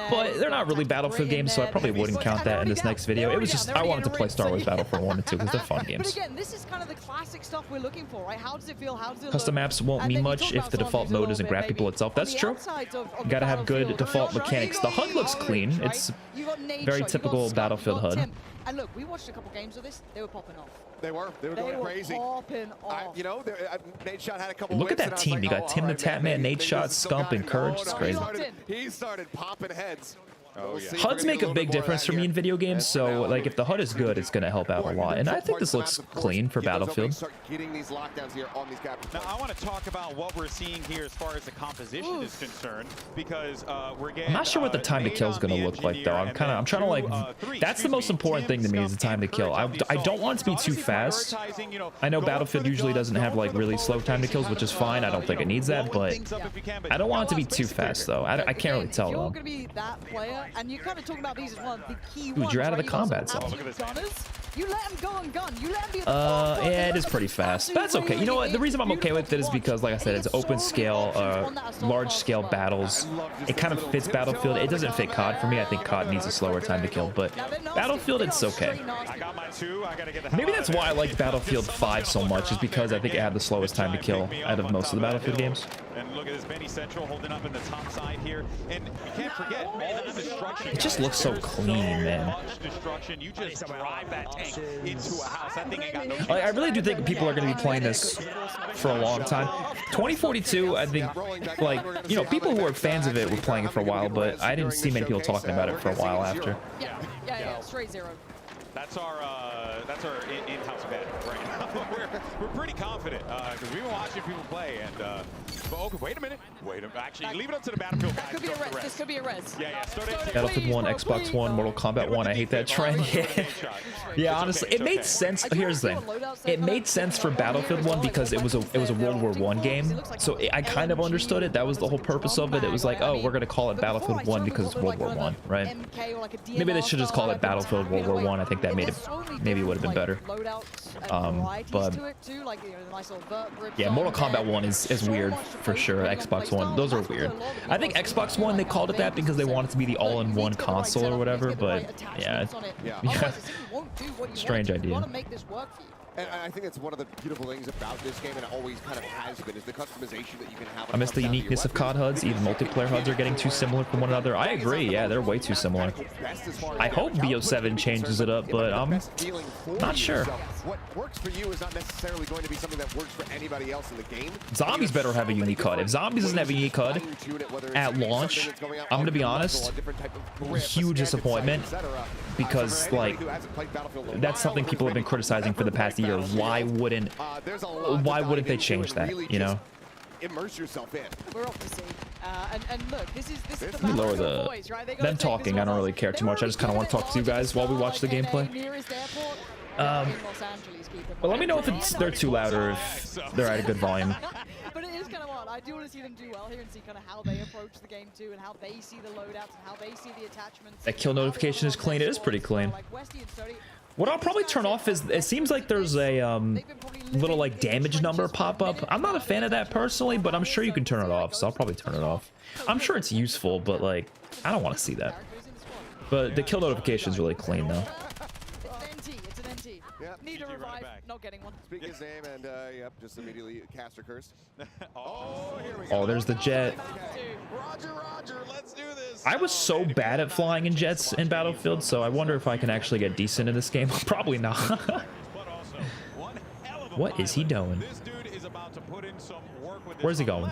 But they're not really Battlefield games, so I probably wouldn't count that in this next video. It was just, I wanted to play Star Wars Battlefront 1 and 2 because they're fun games. But again, this is kind of the classic stuff we're looking for, right? How does it feel? How does it Custom look? maps won't And mean then you much talk if about the someone default who's a mode little doesn't bit grab maybe people itself. That's on the true. outsides of You gotta have good Battlefield. default You're mechanics. The HUD looks clean. right? It's You got Nate very Shot, you typical got Scott, Battlefield you got HUD. Tim. And look, we watched a couple games of this. They were popping off. They were going crazy. Popping off. You know, Nate Shot had a couple. Look at wins, that and I was team. like, You got oh, Tim all the right, Tap Man, Nate they Shot, just still Scump, got and it. Courage. Oh, It's no, crazy. He started popping heads. We'll see if HUDs we're make gonna a get big little bit more difference of for that me in here. video games, so like if the HUD is good, it's gonna help out a lot. And I think this looks clean for Battlefield. Start getting these lockdowns here on these capture Now, I want to talk about what we're seeing here as far as the composition is concerned, because we're getting. I'm not sure what the time to kill is going to look like, though. I'm trying to like. That's the most important thing to me is the time to kill. I don't want it to be too fast. I know Battlefield usually doesn't have like really slow time to kills, which is fine. I don't think it needs that, but I don't want it to be too fast, though. I can't really tell You're though. going to be that player, and you're kind of talking about these as one of the key Dude, ones. you're out of right? the You got some combat zone. absolute gunners. You let them go on gun. You let them be at the Yeah, it is pretty fast. But that's okay. You know what? The reason I'm okay with it is because, like I said, it's open scale, large scale battles. It kind of fits Battlefield. It doesn't fit COD for me. I think COD needs a slower time to kill, but Battlefield, it's okay. Maybe that's why I like Battlefield 5 so much, is because I think it had the slowest time to kill out of most of the Battlefield games. And look at this, Benny Central holding up in the top side here. And you can't forget all the destruction. It just looks so clean, man. Destruction. You just drive that tank into a house. That thing ain't got no. I really do think people are going to be playing this for a long time. 2042, I think, like, you know, people who are fans of it were playing it for a while, but I didn't see many people talking about it for a while after. Yeah, straight zero. That's our in-house bet right now. we're pretty confident because we've been watching people play. And but okay, wait a minute. Actually, leave it up to the Battlefield guys. Could be a res. This could be a res. Yeah. Battlefield 1, Xbox One, Mortal Kombat 1. I hate that trend. Yeah, honestly, it made sense. Here's the thing. It made sense for Battlefield 1 because it was a World War I game. So I kind of understood it. That was the whole purpose of it. It was like, oh, we're gonna call it Battlefield 1 because it's World War I, right? Maybe they should just call it Battlefield World War I. I think that made it maybe would have been better. But yeah, Mortal Kombat 1 is weird for sure. Xbox One, those are weird. I think Xbox One, they called it that because they wanted to be the all-in-one console or whatever. But yeah, strange idea. And I think that's one of the beautiful things about this game, and it always kind of has been, is the customization that you can have. I miss the uniqueness of COD HUDs. Even multiplayer HUDs are getting too similar from one another. I agree. Yeah, they're way too similar. I hope BO7 changes it up, but I'm not sure. What works for you is not necessarily going to be something that works for anybody else in the game. Zombies better have a unique HUD. If Zombies doesn't have a unique HUD at launch, I'm gonna be honest, huge disappointment, because like that's something people have been criticizing for the past year. Why wouldn't they change that, you know? Immerse yourself in. We're off to see. And look, this is the Let me lower the boys, right? them talking. I don't really care too much. I just kind of want to talk to you guys while we watch the gameplay. But let me know if they're too loud or if they're at a good volume. But it is kind of odd. I do want to see them do well here and see kind of how they approach the game too, and how they see the loadouts and how they see the attachments. That kill notification is clean. It is pretty clean. What I'll probably turn off is it seems like there's a little like damage number pop up. I'm not a fan of that personally, but I'm sure you can turn it off, so I'll probably turn it off. I'm sure it's useful, but like I don't want to see that. But the kill notification is really clean though. Need a revive, not getting one. Speak his name and yep, just immediately caster curse. Oh, there's the jet. Roger, let's do this. I was so bad at flying in jets in Battlefield, so I wonder if I can actually get decent in this game. Probably not. What is he doing? This dude is about to put in some work with this. Where's he going?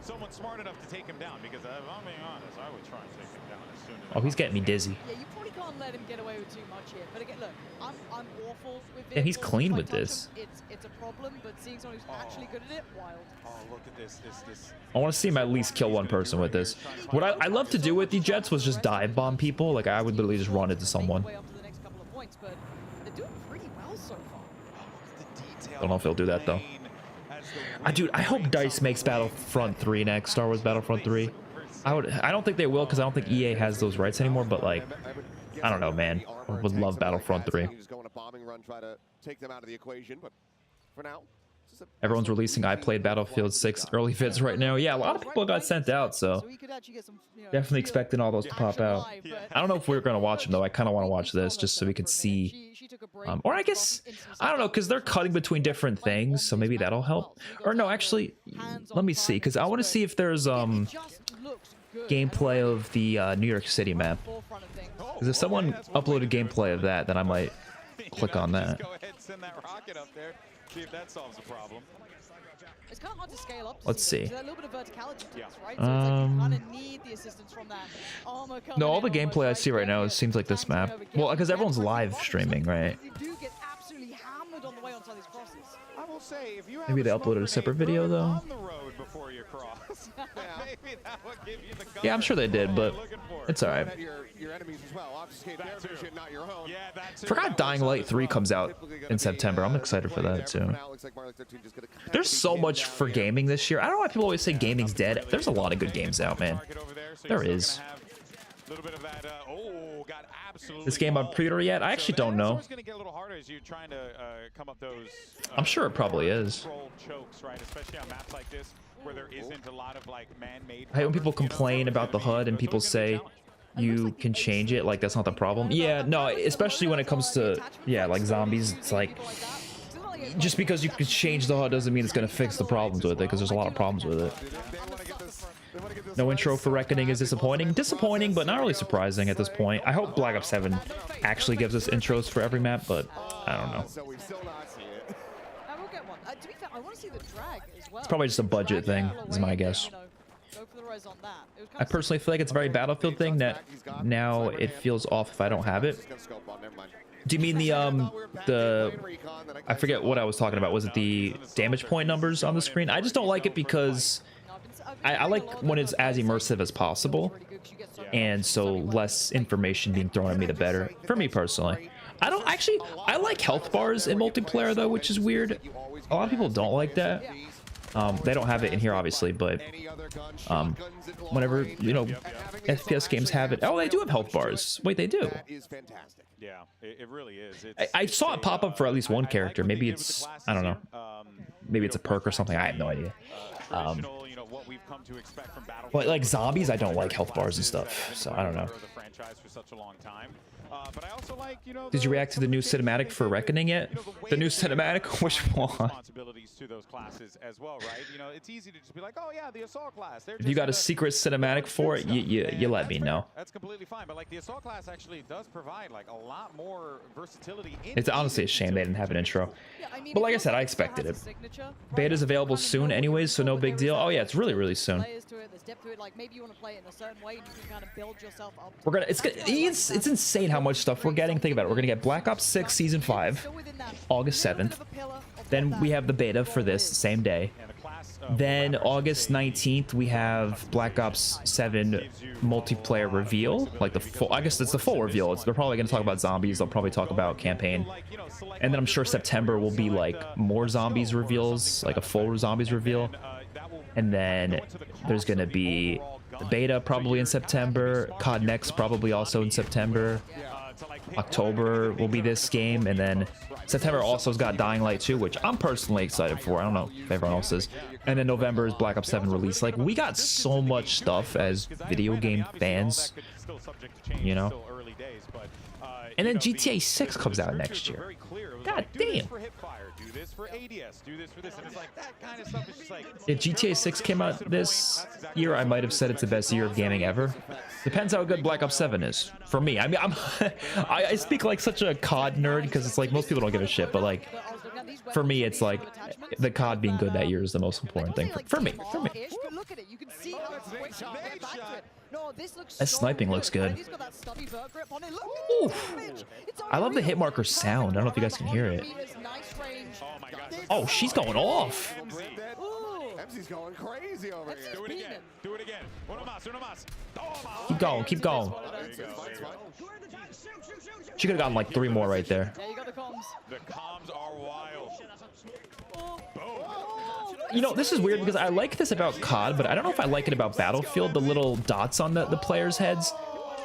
Someone smart enough to take him down, because if I'm being honest, I would try and take him down as soon as Oh, he's getting me dizzy. Yeah, you probably can't let him get away with too much here. But again, look, I'm awful with Yeah, he's vehicles. clean If I with touch this. him, it's a problem, but seeing someone who's actually good at it, wild. Oh, look at this. I want to see him at least kill one person with this. What I love to do with the jets was just dive bomb people. Like I would literally just run into someone. Don't know if he'll do that though. Dude, I hope DICE makes Battlefront 3 next, Star Wars Battlefront 3. I don't think they will, because I don't think EA has those rights anymore, but like I don't know, man. I would love Battlefront 3. Just go on a bombing run, try to take them out of the equation, but for now, Everyone's releasing I played Battlefield 6 early vids right now. Yeah, a lot of people got sent out, so definitely expecting all those to pop out. I don't know if we're going to watch them, though. I kind of want to watch this just so we can see. Or I guess, I don't know, because they're cutting between different things, so maybe that'll help. Or no, actually, let me see, because I want to see if there's gameplay of the New York City map. Because if someone uploaded gameplay of that, then I might click on that. Go ahead, send that rocket up there. See if that solves the problem. It's kind of hard to scale up. Let's see. A little bit of verticality to this, right? So it's like you kind of need the assistance from that armor coming No, all the in gameplay I see right now, it seems like this map. Well, because everyone's live streaming, right? You do get absolutely hammered on the way onto these crosses. I will say, if you have Maybe they uploaded a separate video, though. on the road before you cross, maybe that would give you the Yeah, I'm sure they did, but it's alright. your enemies as well. Obfuscate their vision, not your own. Yeah, that too. Forgot Dying Light 3 comes out in September. I'm excited for that, too. There's so much for gaming this year. I don't know why people always say gaming's dead. There's a lot of good games out, man. There is. This game on pre-order yet? I actually don't know. I'm sure it probably is. I hate when people complain about the HUD and people say you can change it, like that's not the problem. Yeah, no, especially when it comes to, yeah, like zombies, it's like, just because you can change the HUD doesn't mean it's going to fix the problems with it, because there's a lot of problems with it. No intro for Reckoning is disappointing. Disappointing, but not really surprising at this point. I hope Black Ops 7 actually gives us intros for every map, but I don't know. It's probably just a budget thing, is my guess. I personally feel like it's a very Battlefield thing that now it feels off if I don't have it. Do you mean the I forget what I was talking about. Was it the damage point numbers on the screen? I just don't like it because I like when it's as immersive as possible, and so less information being thrown at me, the better. For me personally. I like health bars in multiplayer though, which is weird. A lot of people don't like that. They don't have it in here obviously, but whenever, you know, FPS games have it. Oh, they do have health bars. Wait, they do. Yeah, it really is. I saw it pop up for at least one character. Maybe it's, I don't know. Maybe it's a perk or something. I have no idea. But like zombies, I don't like health bars and stuff, so I don't know. Did you react to the new cinematic for Reckoning yet? The new cinematic? Which one? If you got a secret cinematic for it, you let me know. That's completely fine, but like the assault class actually does provide like a lot more versatility. It's honestly a shame they didn't have an intro. But like I said, I expected it. Beta's available soon anyways, so no big deal. Oh yeah, it's really soon. We're gonna it's insane how much stuff we're getting. Think about it. We're gonna get Black Ops 6 Season 5 August 7th. Then we have the beta for this same day. Then August 19th we have Black Ops 7 multiplayer reveal, like the full, I guess it's the full reveal. They're probably going to talk about zombies, they'll probably talk about campaign. And then I'm sure September will be like more zombies reveals, like a full zombies reveal. And then there's going to be the beta probably in September, COD Next probably also in September. October will be this game, and then September also has got Dying Light 2, which I'm personally excited for. I don't know if everyone else is. And then November is Black Ops 7 release. Like, we got so much stuff as video game fans, you know? And then GTA 6 comes out next year. God damn. If GTA 6 came out this year, I might have said it's the best year of gaming ever. Depends how good Black Ops 7 is. For me, I mean, I speak like such a COD nerd because it's like most people don't give a shit, but like for me, it's like the COD being good that year is the most important thing for me. That sniping looks good. Ooh. I love the hit marker sound. I don't know if you guys can hear it. Oh, she's going off. MC's going crazy over here. Do it again. Do it again. Keep going. Keep going. She could have gotten like 3 more right there. The comms are wild. You know, this is weird because I like this about COD, but I don't know if I like it about Battlefield, the little dots on the players' heads.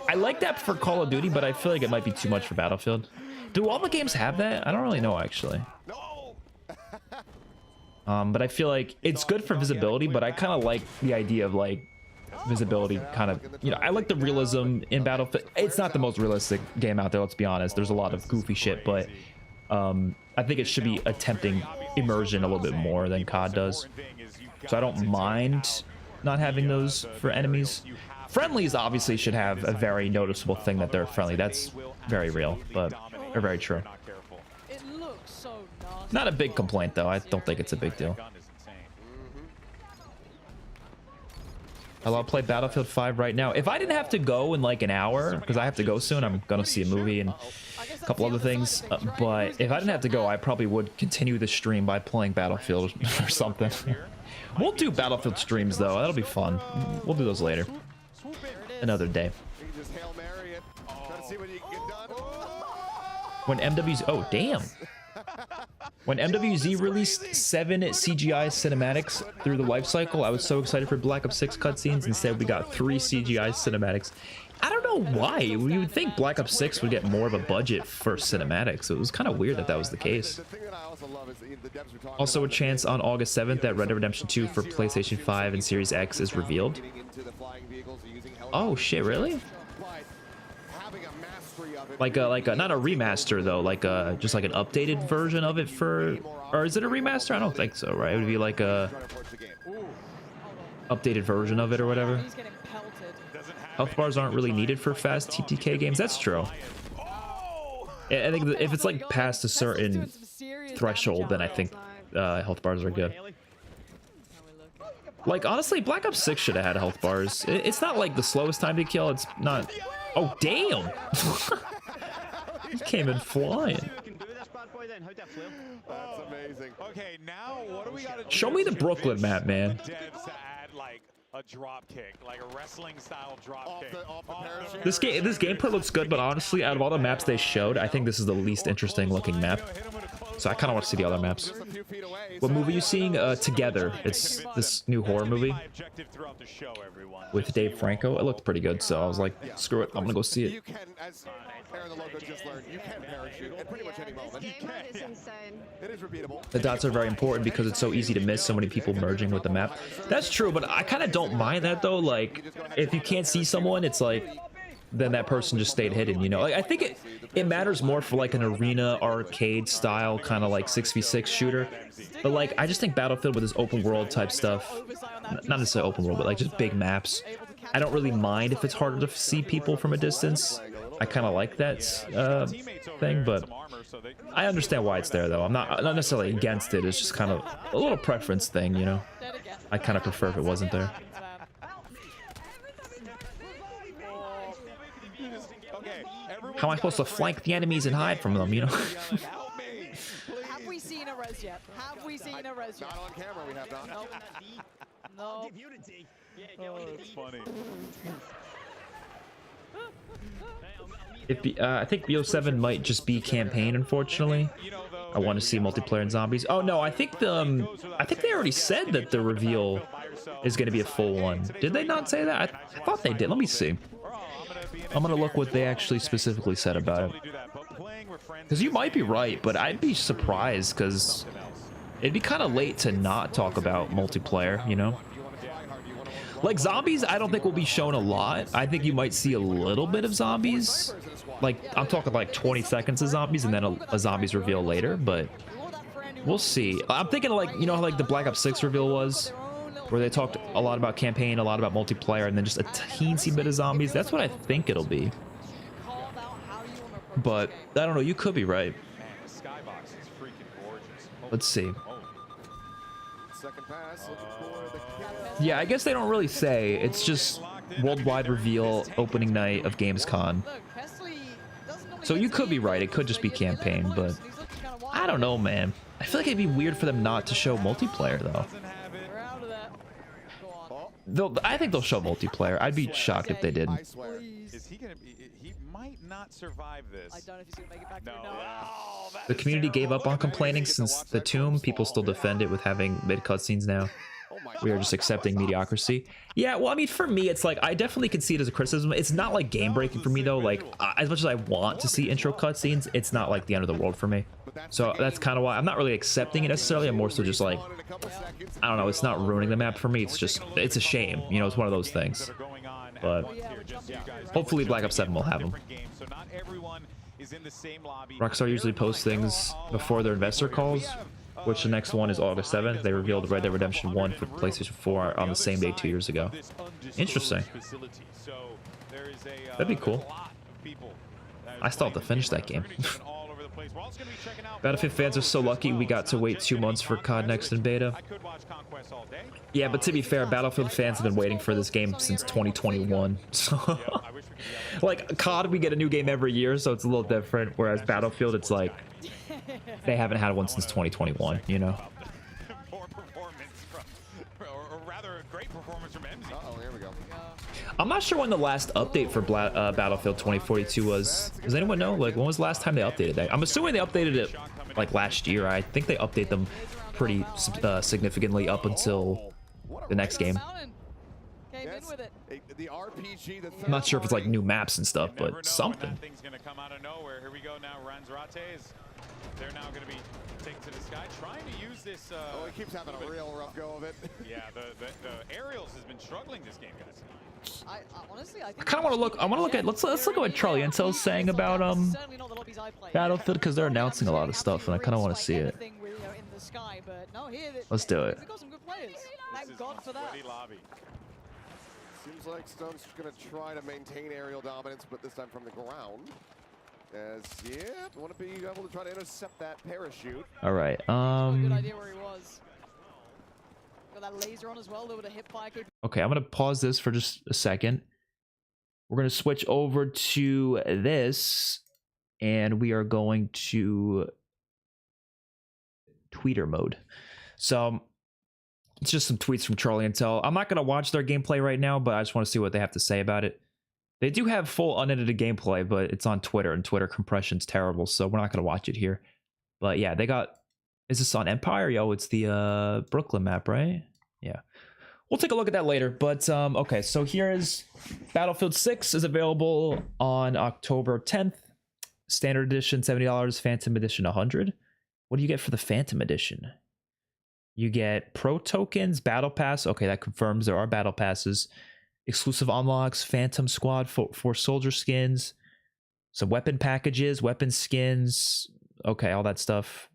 I like that for Call of Duty, but I feel like it might be too much for Battlefield. Do all the games have that? I don't really know, actually. But I feel like it's good for visibility, but I kind of like the idea of like visibility kind of, you know, I like the realism in Battlefield. It's not the most realistic game out there, let's be honest. There's a lot of goofy shit, but I think it should be attempting immersion a little bit more than COD does. So I don't mind not having those for enemies. Friendlies obviously should have a very noticeable thing that they're friendly. That's very real, but they're very true. Not a big complaint, though. I don't think it's a big deal. I'll play Battlefield 5 right now. If I didn't have to go in like an hour, because I have to go soon, I'm gonna see a movie and a couple other things. But if I didn't have to go, I probably would continue the stream by playing Battlefield or something. We'll do Battlefield streams, though. That'll be fun. We'll do those later. Another day. When MW's... Oh, damn. When MWZ released 7 CGI cinematics through the life cycle, I was so excited for Black Ops 6 cutscenes. Instead, we got 3 CGI cinematics. I don't know why. You would think Black Ops 6 would get more of a budget for cinematics. So it was kind of weird that that was the case. Also, a chance on August 7th that Red Dead Redemption 2 for PlayStation 5 and Series X is revealed. Oh shit! Really? Like a not a remaster though, like just like an updated version of it for, or is it a remaster? I don't think so, right? It would be like a updated version of it or whatever. Health bars aren't really needed for fast TTK games. That's true. I think if it's like past a certain threshold, then I think health bars are good. Like honestly, Black Ops 6 should have had health bars. It's not like the slowest time to kill. It's not. Oh damn! He came in flying. That's amazing. Okay, now what do we got to do? Show me the Brooklyn map, man. Devs to add like a drop kick, like a wrestling style drop kick. This gameplay looks good, but honestly, out of all the maps they showed, I think this is the least interesting looking map. So I kind of want to see the other maps. What movie are you seeing? Together. It's this new horror movie with Dave Franco. It looked pretty good, so I was like, screw it, I'm gonna go see it. You can, as Aaron the Loco just learned, you can parachute at pretty much any moment. It is repeatable. The dots are very important because it's so easy to miss so many people merging with the map. That's true, but I kind of don't mind that though. Like, if you can't see someone, it's like, then that person just stayed hidden, you know? Like, I think it matters more for like an arena arcade style kind of like 6v6 shooter. But like, I just think Battlefield with this open world type stuff, not necessarily open world, but like just big maps, I don't really mind if it's harder to see people from a distance. I kind of like that thing, but I understand why it's there though. I'm not necessarily against it. It's just kind of a little preference thing, you know? I kind of prefer if it wasn't there. How am I supposed to flank the enemies and hide from them, you know? Have we seen a res yet? Have we seen a res yet? Not on camera, we have not. No. Oh, it's funny. I think BO7 might just be campaign, unfortunately. I want to see multiplayer and zombies. Oh no, I think they already said that the reveal is going to be a full one. Did they not say that? I thought they did. Let me see. I'm gonna look what they actually specifically said about it. Because you might be right, but I'd be surprised because it'd be kind of late to not talk about multiplayer, you know? Like zombies, I don't think will be shown a lot. I think you might see a little bit of zombies. Like, I'm talking like 20 seconds of zombies and then a zombies reveal later, but we'll see. I'm thinking like, you know how like the Black Ops 6 reveal was? Where they talked a lot about campaign, a lot about multiplayer, and then just a teensy bit of zombies. That's what I think it'll be. But, I don't know, you could be right. Let's see. Yeah, I guess they don't really say. It's just worldwide reveal opening night of Gamescom. So you could be right. It could just be campaign, but I don't know, man. I feel like it'd be weird for them not to show multiplayer, though. I think they'll show multiplayer. I'd be shocked if they didn't. Is he gonna be? He might not survive this. I don't know if he's gonna make it back. No. The community gave up on complaining since the Tomb. People still defend it with having mid cutscenes now. We are just accepting mediocrity. Yeah, well, I mean, for me, it's like, I definitely can see it as a criticism. It's not like game breaking for me, though. Like, as much as I want to see intro cutscenes, it's not like the end of the world for me. So that's kind of why I'm not really accepting it necessarily. I'm more so just like, I don't know, it's not ruining the map for me. It's just, it's a shame. You know, it's one of those things. But hopefully Black Ops 7 will have them. Rockstar usually posts things before their investor calls, which the next one is August 7th. They revealed Red Dead Redemption 1 for PlayStation 4 on the same day 2 years ago. Interesting. That'd be cool. I still have to finish that game. Battlefield fans are so lucky we got to wait 2 months for COD Next in beta. Yeah, but to be fair, Battlefield fans have been waiting for this game since 2021. So, like, COD, we get a new game every year, so it's a little different. Whereas Battlefield, it's like, they haven't had one since 2021, you know? Poor performance from, or rather, a great performance from MZ. Uh-oh, here we go. I'm not sure when the last update for Battlefield 2042 was. Does anyone know? Like, when was the last time they updated that? I'm assuming they updated it, like, last year. I think they update them pretty significantly up until the next game. I'm not sure if it's, like, new maps and stuff, but something. Here we go now, they're now going to be taken to the sky, trying to use this. Oh, he keeps having a real rough go of it. Yeah, the aerials has been struggling this game, guys. Honestly, I kind of want to look. I want to look at. Let's look at what Charlie Intel's saying about Battlefield, because they're announcing a lot of stuff, and I kind of want to see it. Let's do it. Seems like Stone's going to try to maintain aerial dominance, but this time from the ground. As yeah, want to be able to try to intercept that parachute. All right. Good idea where he was. Got that laser on as well. A little bit of hip fire. Okay, I'm gonna pause this for just a second. We're gonna switch over to this, and we are going to tweeter mode. So it's just some tweets from Charlie Intel. I'm not gonna watch their gameplay right now, but I just want to see what they have to say about it. They do have full unedited gameplay, but it's on Twitter, and Twitter compression's terrible, so we're not going to watch it here. But yeah, they got... Is this on Empire? Yo, it's the Brooklyn map, right? Yeah. We'll take a look at that later. But, okay, so here is... Battlefield 6 is available on October 10th. Standard Edition, $70. Phantom Edition, $100. What do you get for the Phantom Edition? You get Pro Tokens, Battle Pass. Okay, that confirms there are Battle Passes. Exclusive unlocks, Phantom Squad for soldier skins, some weapon packages, weapon skins. Okay, all that stuff.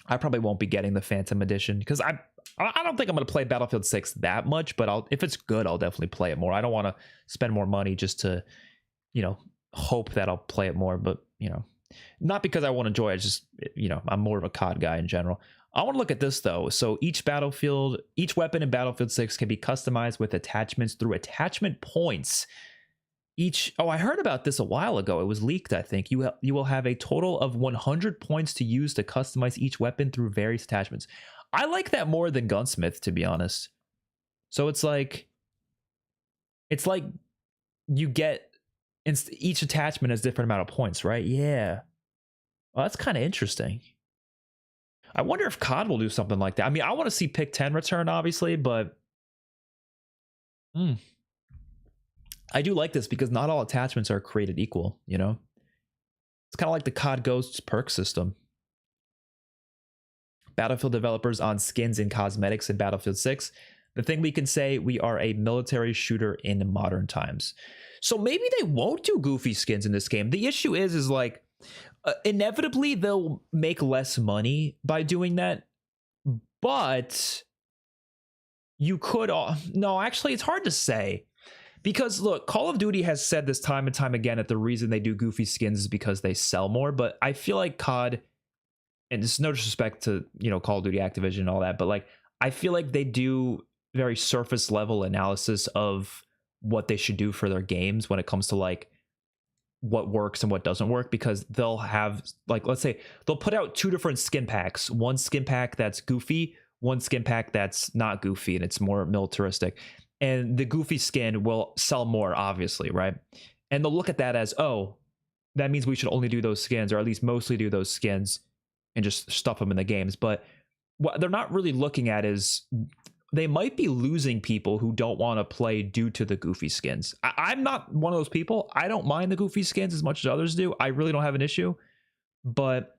I probably won't be getting the Phantom Edition because I don't think I'm going to play Battlefield 6 that much, but if it's good, I'll definitely play it more. I don't want to spend more money just to, you know, hope that I'll play it more, but, you know, not because I won't enjoy it. It's just, you know, I'm more of a COD guy in general. I want to look at this, though. So each weapon in Battlefield 6 can be customized with attachments through attachment points. Oh, I heard about this a while ago. It was leaked, I think. You will have a total of 100 points to use to customize each weapon through various attachments. I like that more than Gunsmith, to be honest. So it's like you get each attachment has different amount of points, right? Yeah. Well, that's kind of interesting. I wonder if COD will do something like that. I mean, I want to see Pick 10 return, obviously, but I do like this because not all attachments are created equal, you know? It's kind of like the COD Ghosts perk system. Battlefield developers on skins and cosmetics in Battlefield 6. The thing we can say, we are a military shooter in modern times. So maybe they won't do goofy skins in this game. The issue is like, inevitably they'll make less money by doing that. But you could, no, actually it's hard to say. Because look, Call of Duty has said this time and time again that the reason they do goofy skins is because they sell more. But I feel like COD, and this is no disrespect to, you know, Call of Duty, Activision and all that, but like, I feel like they do very surface level analysis of what they should do for their games when it comes to like what works and what doesn't work, because they'll have, like, let's say they'll put out 2 different skin packs, one skin pack that's goofy, one skin pack that's not goofy and it's more militaristic, and the goofy skin will sell more, obviously, right? And they'll look at that as, oh, that means we should only do those skins, or at least mostly do those skins and just stuff them in the games. But what they're not really looking at is they might be losing people who don't want to play due to the goofy skins. I'm not one of those people. I don't mind the goofy skins as much as others do. I really don't have an issue, but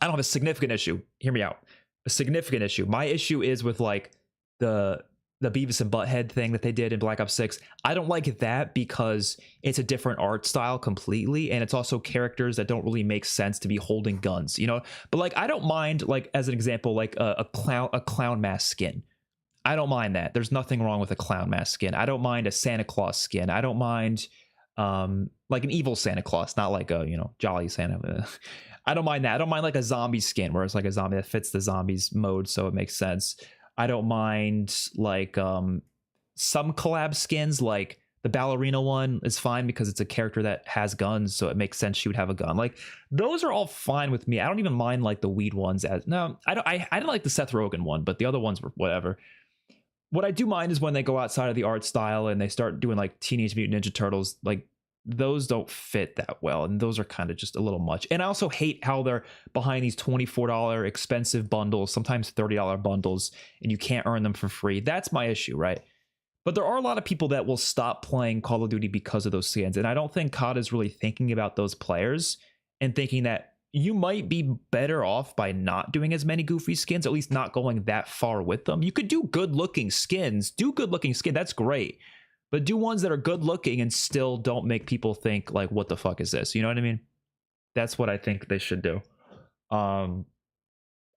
I don't have a significant issue. Hear me out. A significant issue. My issue is with like the Beavis and Butthead thing that they did in Black Ops 6. I don't like that because it's a different art style completely, and it's also characters that don't really make sense to be holding guns, you know? But like, I don't mind, like, as an example, like a clown mask skin. I don't mind that. There's nothing wrong with a clown mask skin. I don't mind a Santa Claus skin. I don't mind like an evil Santa Claus, not like a, you know, jolly Santa. I don't mind that. I don't mind like a zombie skin where it's like a zombie that fits the zombies mode, so it makes sense. I don't mind like some collab skins, like the ballerina one is fine because it's a character that has guns, so it makes sense she would have a gun. Like, those are all fine with me. I don't even mind like the weed ones. I didn't like the Seth Rogen one, but the other ones were whatever. What I do mind is when they go outside of the art style and they start doing like Teenage Mutant Ninja Turtles. Like, those don't fit that well, and those are kind of just a little much. And I also hate how they're behind these $24 expensive bundles, sometimes $30 bundles, and you can't earn them for free. That's my issue, right? But there are a lot of people that will stop playing Call of Duty because of those skins, and I don't think COD is really thinking about those players and thinking that you might be better off by not doing as many goofy skins, at least not going that far with them. You could do good-looking skins. Do good-looking skin. That's great. But do ones that are good looking and still don't make people think like, what the fuck is this? You know what I mean? That's what I think they should do. I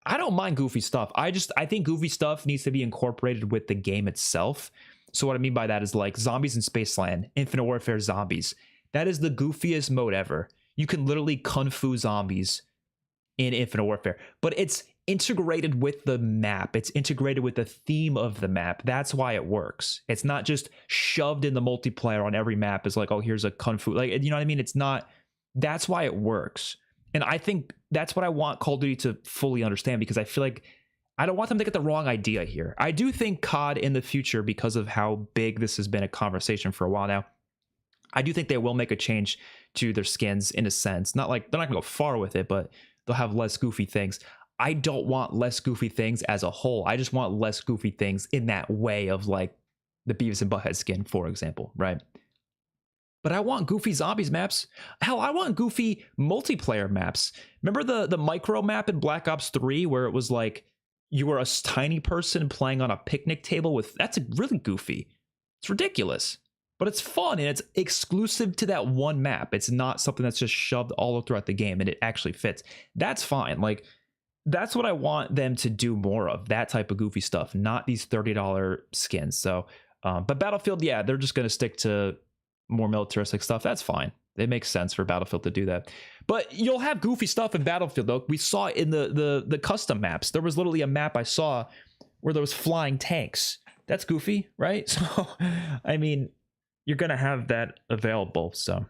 don't mind goofy stuff. I think goofy stuff needs to be incorporated with the game itself. So what I mean by that is like Zombies in Spaceland, Infinite Warfare Zombies. That is the goofiest mode ever. You can literally kung fu zombies in Infinite Warfare, but it's integrated with the map. It's integrated with the theme of the map. That's why it works. It's not just shoved in the multiplayer on every map. It's like, oh, here's a kung fu, like, you know what I mean? It's not. That's why it works. And I think that's what I want Call of Duty to fully understand, because I feel like I don't want them to get the wrong idea here. I do think COD in the future, because of how big this has been a conversation for a while now, I do think they will make a change to their skins in a sense. Not like they're not gonna go far with it, but they'll have less goofy things. I don't want less goofy things as a whole. I just want less goofy things in that way of like the Beavis and Butthead skin, for example, right? But I want goofy zombies maps. Hell, I want goofy multiplayer maps. Remember the micro map in Black Ops 3 where it was like you were a tiny person playing on a picnic table with, that's really goofy. It's ridiculous, but it's fun and it's exclusive to that one map. It's not something that's just shoved all throughout the game and it actually fits. That's fine. Like, that's what I want them to do more of, that type of goofy stuff, not these $30 skins. So, but Battlefield, yeah, they're just going to stick to more militaristic stuff. That's fine. It makes sense for Battlefield to do that. But you'll have goofy stuff in Battlefield, though. We saw it in the custom maps. There was literally a map I saw where there was flying tanks. That's goofy, right? So, I mean, you're going to have that available, so.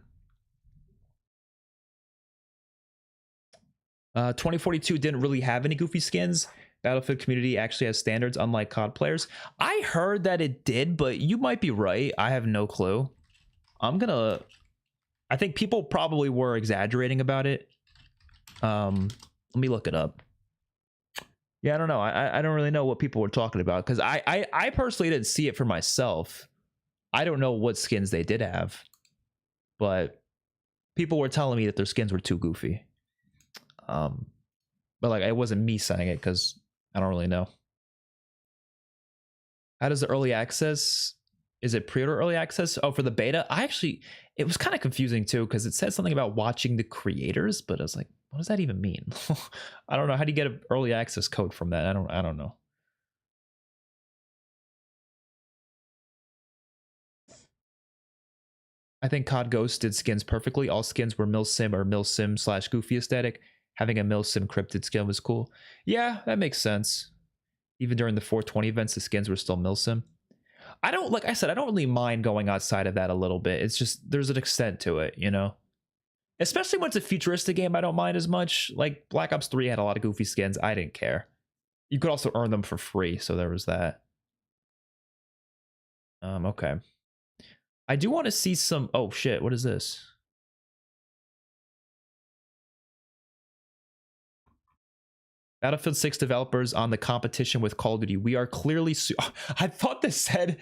2042 didn't really have any goofy skins. Battlefield community actually has standards, unlike COD players. I heard that it did, but you might be right. I have no clue. I think people probably were exaggerating about it. Let me look it up. Yeah, I don't know. I don't really know what people were talking about, because I personally didn't see it for myself. I don't know what skins they did have, but people were telling me that their skins were too goofy. But like, it wasn't me saying it because I don't really know. How does the early access? Is it pre-order early access? Oh, for the beta? It was kind of confusing too because it said something about watching the creators, but I was like, what does that even mean? I don't know. How do you get an early access code from that? I don't know. I think COD Ghost did skins perfectly. All skins were milsim or milsim/goofy aesthetic. Having a milsim cryptid skin was cool. Yeah, that makes sense. Even during the 420 events, the skins were still milsim. Like I said, I don't really mind going outside of that a little bit. It's just, there's an extent to it, you know? Especially when it's a futuristic game, I don't mind as much. Like Black Ops 3 had a lot of goofy skins. I didn't care. You could also earn them for free, so there was that. Okay. I do want to see some... Oh, shit. What is this? Battlefield 6 developers on the competition with Call of Duty. We are clearly... I thought this said...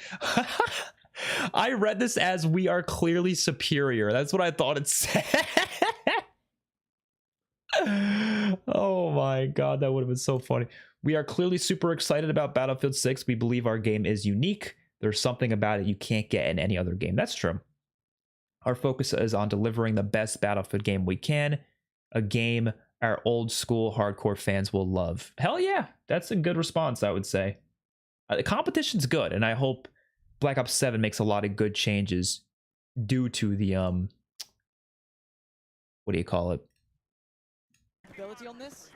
I read this as we are clearly superior. That's what I thought it said. Oh my god, that would have been so funny. We are clearly super excited about Battlefield 6. We believe our game is unique. There's something about it you can't get in any other game. That's true. Our focus is on delivering the best Battlefield game we can. A game our old school hardcore fans will love. Hell yeah, that's a good response, I would say. The competition's good, and I hope Black Ops 7 makes a lot of good changes due to the what do you call it? Ability on this.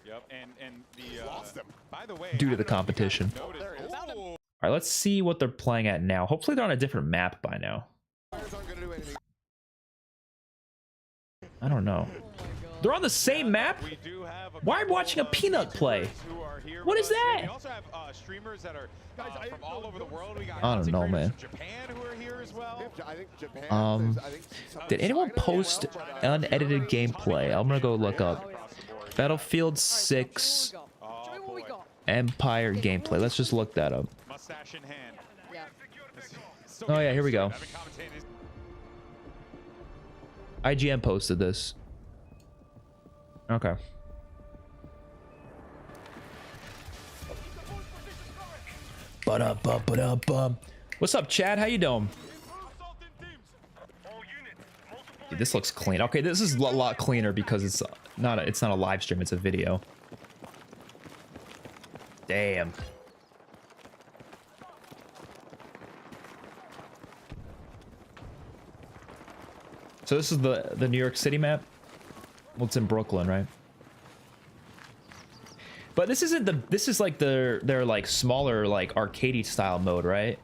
Yep, and the lost him. By the way, Due to the competition. All right, let's see what they're playing at now. Hopefully they're on a different map by now. I don't know. They're on the same map? Why am I watching a Peanut play? What is that? We also have streamers that are from all over the world. We got I don't know, man. Japan who are here as well. Did anyone post unedited gameplay? I'm gonna go look up Battlefield 6 Empire gameplay. Let's just look that up. Mustache in hand. Oh yeah, here we go. IGN posted this. Okay. What's up, Chad? How you doing? Dude, this looks clean. Okay, this is a lot cleaner because it's not a live stream, it's a video. Damn. So this is the New York City map? Well, it's in Brooklyn, right? But this isn't this is like their like smaller like arcadey style mode, right?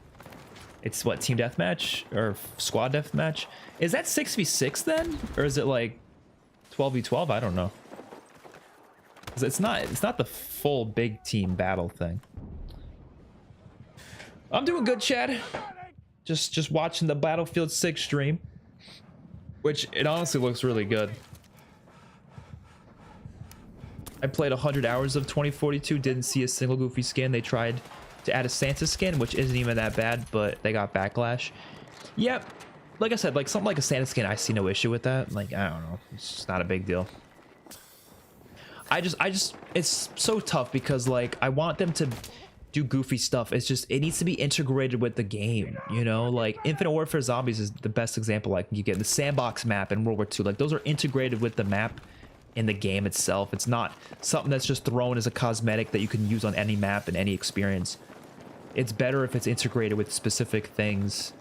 It's what, team deathmatch or squad deathmatch? Is that 6v6 then? Or is it like 12v12? I don't know. 'Cause it's not the full big team battle thing. I'm doing good, Chad. Just watching the Battlefield 6 stream, which it honestly looks really good. I played 100 hours of 2042, didn't see a single goofy skin. They tried to add a Santa skin, which isn't even that bad, but they got backlash. Yep, like I said, like something like a Santa skin, I see no issue with that. Like, I don't know, it's just not a big deal. I just, it's so tough because like I want them to do goofy stuff. It's just, it needs to be integrated with the game, you know? Like Infinite Warfare Zombies is the best example I can get. The sandbox map in World War II, like those are integrated with the map in the game itself. It's not something that's just thrown as a cosmetic that you can use on any map and any experience. It's better if it's integrated with specific things.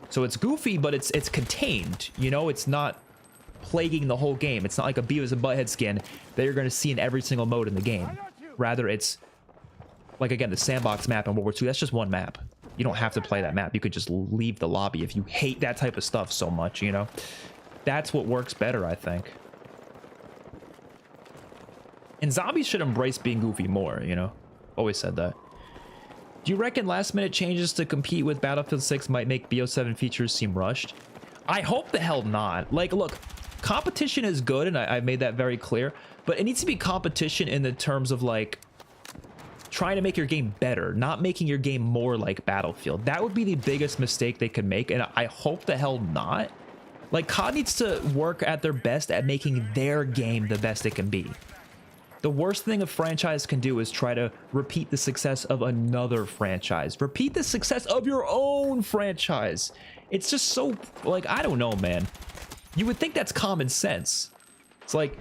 So it's goofy, but it's contained, you know? It's not plaguing the whole game. It's not like a Beavis and Butthead skin that you're going to see in every single mode in the game. Rather, it's like, again, the sandbox map in World War II, that's just one map. You don't have to play that map. You could just leave the lobby if you hate that type of stuff so much, you know? That's what works better, I think. And zombies should embrace being goofy more, you know? Always said that. Do you reckon last-minute changes to compete with Battlefield 6 might make BO7 features seem rushed? I hope the hell not. Like, look, competition is good, and I've made that very clear, but it needs to be competition in the terms of, like, trying to make your game better, not making your game more like Battlefield. That would be the biggest mistake they could make, and I hope the hell not. Like, COD needs to work at their best at making their game the best it can be. The worst thing a franchise can do is try to repeat the success of another franchise. Repeat the success of your own franchise. It's just so, like, I don't know, man. You would think that's common sense. It's like,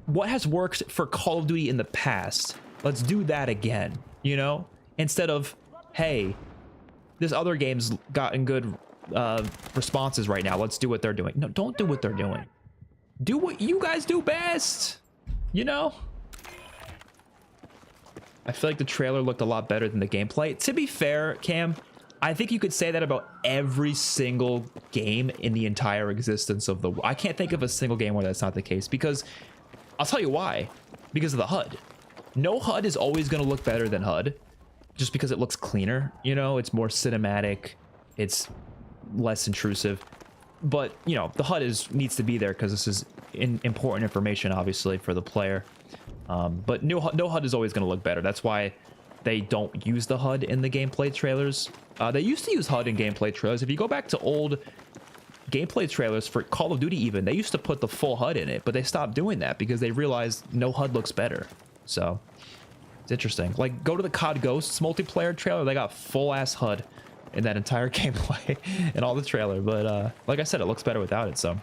what has worked for Call of Duty in the past? Let's do that again, you know? Instead of, hey, this other game's gotten good responses right now. Let's do what they're doing. No, don't do what they're doing. Do what you guys do best, you know? I feel like the trailer looked a lot better than the gameplay. To be fair, Cam, I think you could say that about every single game in the entire existence of the world. I can't think of a single game where that's not the case, because I'll tell you why. Because of the HUD. No HUD is always going to look better than HUD, just because it looks cleaner, you know? It's more cinematic. It's less intrusive. But, you know, the HUD needs to be there because this is important information, obviously, for the player. But no HUD is always going to look better. That's why they don't use the HUD in the gameplay trailers. They used to use HUD in gameplay trailers. If you go back to old gameplay trailers for Call of Duty even, they used to put the full HUD in it, but they stopped doing that because they realized no HUD looks better. So it's interesting. Like, go to the COD Ghosts multiplayer trailer. They got full ass HUD in that entire gameplay and all the trailer. But like I said, it looks better without it. So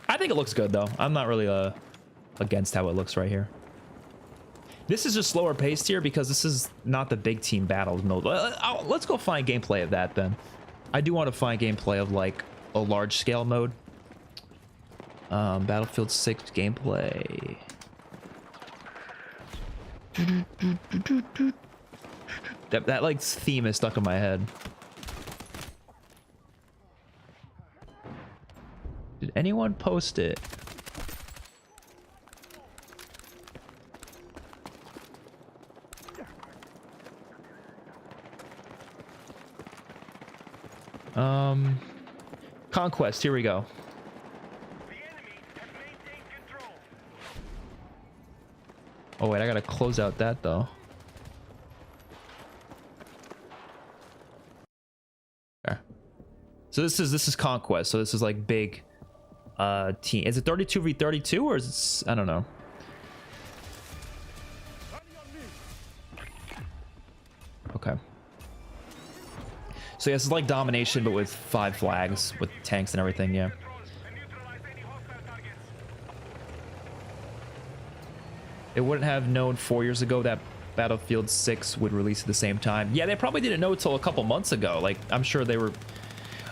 I think it looks good though. I'm not really against how it looks right here. This is just slower paced here because this is not the big team battles mode. Let's go find gameplay of that then. I do want to find gameplay of like a large scale mode. Battlefield 6 gameplay. That like theme is stuck in my head. Did anyone post it? Conquest, here we go. Oh wait, I gotta close out that though. Okay. So this is Conquest. So this is like big team. Is it 32v32 or is it, I don't know. Okay. So yeah, this is like domination, but with 5 flags, with tanks and everything, yeah. They wouldn't have known 4 years ago that Battlefield 6 would release at the same time. Yeah, they probably didn't know until a couple months ago. Like, I'm sure they were...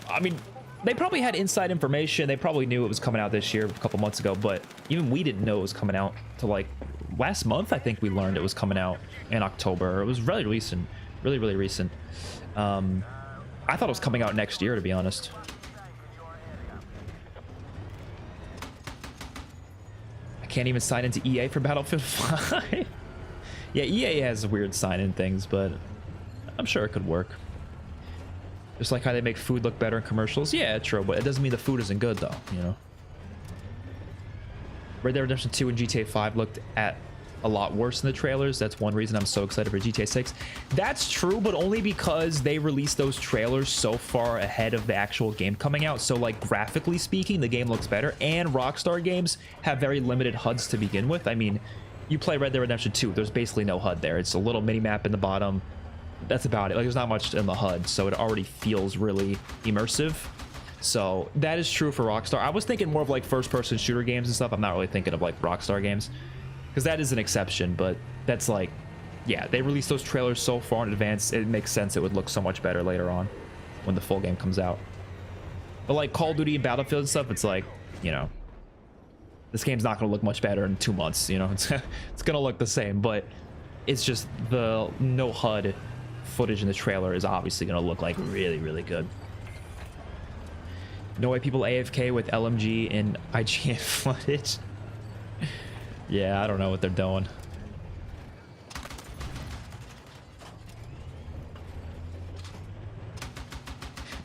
I mean, they probably had inside information. They probably knew it was coming out this year a couple months ago, but even we didn't know it was coming out till like last month. I think we learned it was coming out in October. It was really recent. Really, really recent. I thought it was coming out next year, to be honest. I can't even sign into EA for Battlefield 5. Yeah, EA has weird sign-in things, but I'm sure it could work. Just like how they make food look better in commercials. Yeah, true, but it doesn't mean the food isn't good, though, you know? Red Dead Redemption 2 and GTA 5 looked at a lot worse in the trailers. That's one reason I'm so excited for GTA 6. That's true, but only because they released those trailers so far ahead of the actual game coming out. So like graphically speaking, the game looks better, and Rockstar games have very limited HUDs to begin with. I mean, you play Red Dead Redemption 2, there's basically no HUD there. It's a little mini map in the bottom. That's about it. Like, there's not much in the HUD, so it already feels really immersive. So that is true for Rockstar. I was thinking more of like first-person shooter games and stuff. I'm not really thinking of like Rockstar games, because that is an exception, but that's like, yeah, they released those trailers so far in advance, it makes sense it would look so much better later on when the full game comes out. But like Call of Duty and Battlefield and stuff, it's like, you know, this game's not going to look much better in 2 months, you know? It's going to look the same, but it's just the no HUD footage in the trailer is obviously going to look like really, really good. No way people AFK with LMG and IGN footage. Yeah, I don't know what they're doing.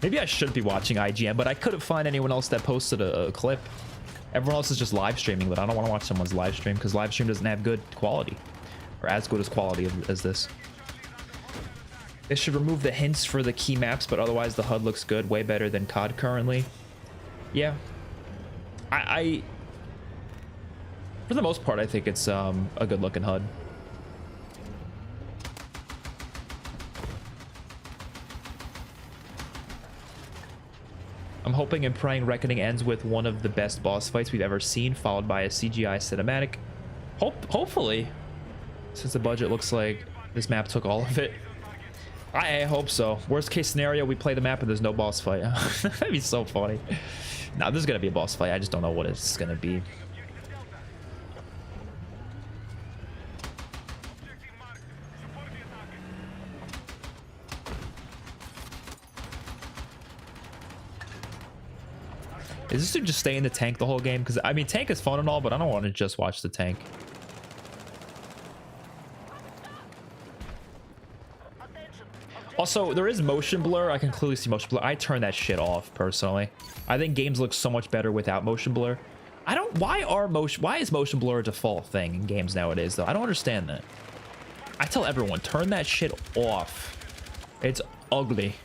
Maybe I shouldn't be watching IGN, but I couldn't find anyone else that posted a clip. Everyone else is just live streaming, but I don't want to watch someone's live stream because live stream doesn't have good quality. or as good as quality as this. They should remove the hints for the key maps, but otherwise the HUD looks good, way better than COD currently. Yeah, I for the most part, I think it's a good looking HUD. I'm hoping and praying Reckoning ends with one of the best boss fights we've ever seen, followed by a CGI cinematic. Hopefully, since the budget looks like this map took all of it. I hope so. Worst case scenario, we play the map and there's no boss fight. That'd be so funny. Now, there's gonna be a boss fight. I just don't know what it's gonna be. Is this to just stay in the tank the whole game? Because, I mean, tank is fun and all, but I don't want to just watch the tank. Also, there is motion blur. I can clearly see motion blur. I turn that shit off, personally. I think games look so much better without motion blur. Why is motion blur a default thing in games nowadays, though? I don't understand that. I tell everyone, turn that shit off. It's ugly.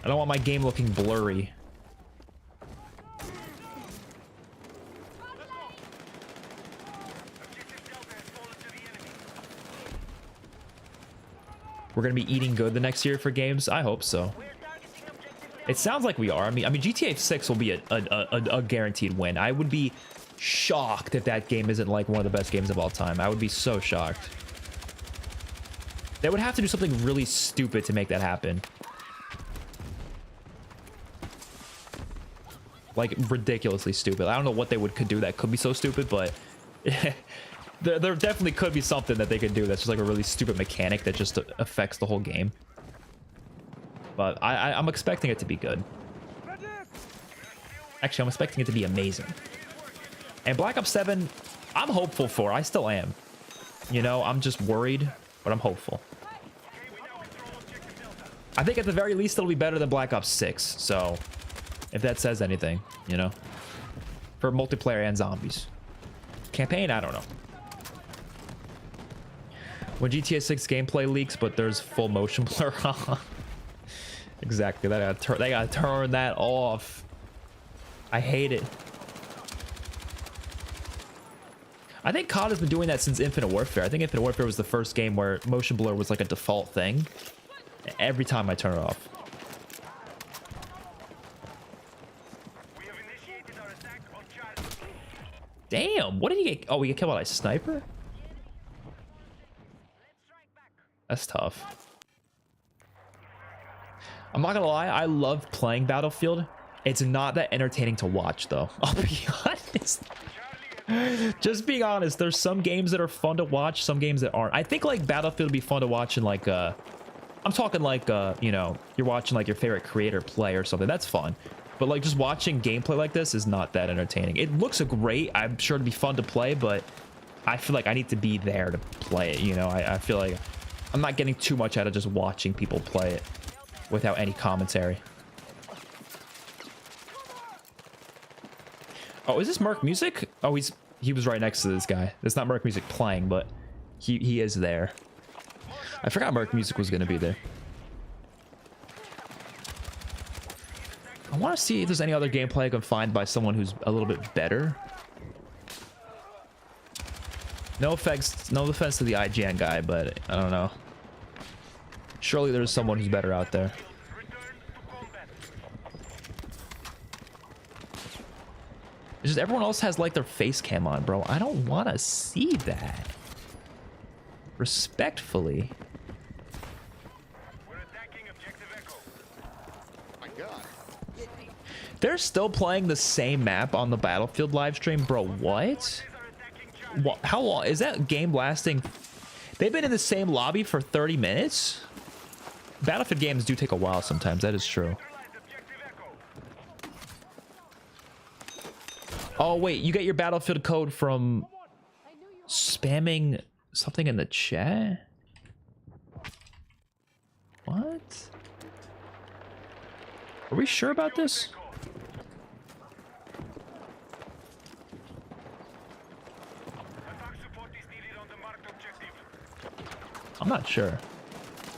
I don't want my game looking blurry. We're gonna be eating good the next year for games. I hope so. It sounds like we are. I mean, GTA 6 will be a guaranteed win. I would be shocked if that game isn't like one of the best games of all time. I would be so shocked. They would have to do something really stupid to make that happen. Like ridiculously stupid. I don't know what they could do that could be so stupid, but there definitely could be something that they could do that's just like a really stupid mechanic that just affects the whole game. But I'm expecting it to be good. Actually, I'm expecting it to be amazing. And Black Ops 7, I'm hopeful for. I still am. You know, I'm just worried, but I'm hopeful. I think at the very least it'll be better than Black Ops 6. So, if that says anything, you know. For multiplayer and zombies. Campaign, I don't know. When GTA 6 gameplay leaks, but there's full motion blur on. Exactly, they gotta turn that off. I hate it. I think COD has been doing that since Infinite Warfare. I think Infinite Warfare was the first game where motion blur was like a default thing. Every time I turn it off. Damn, what did he get? Oh, we get killed by a sniper? That's tough. I'm not gonna lie, I love playing Battlefield. It's not that entertaining to watch, though. I'll be honest. Just being honest, there's some games that are fun to watch, some games that aren't. I think like Battlefield would be fun to watch in like I'm talking like you know, you're watching like your favorite creator play or something. That's fun. But like just watching gameplay like this is not that entertaining. It looks great. I'm sure it'd be fun to play, but I feel like I need to be there to play it, you know. I feel like I'm not getting too much out of just watching people play it without any commentary. Oh, is this Merc Music? Oh, he was right next to this guy. It's not Merc Music playing, but he is there. I forgot Merc Music was gonna be there. I want to see if there's any other gameplay I can find by someone who's a little bit better. No offense to the IGN guy, but I don't know. Surely there's someone who's better out there. It's just everyone else has like their face cam on, bro. I don't want to see that. Respectfully. They're still playing the same map on the Battlefield live stream, bro. What? How long is that game lasting? They've been in the same lobby for 30 minutes. Battlefield games do take a while sometimes. That is true. Oh wait, you get your Battlefield code from spamming something in the chat? What? Are we sure about this? I'm not sure.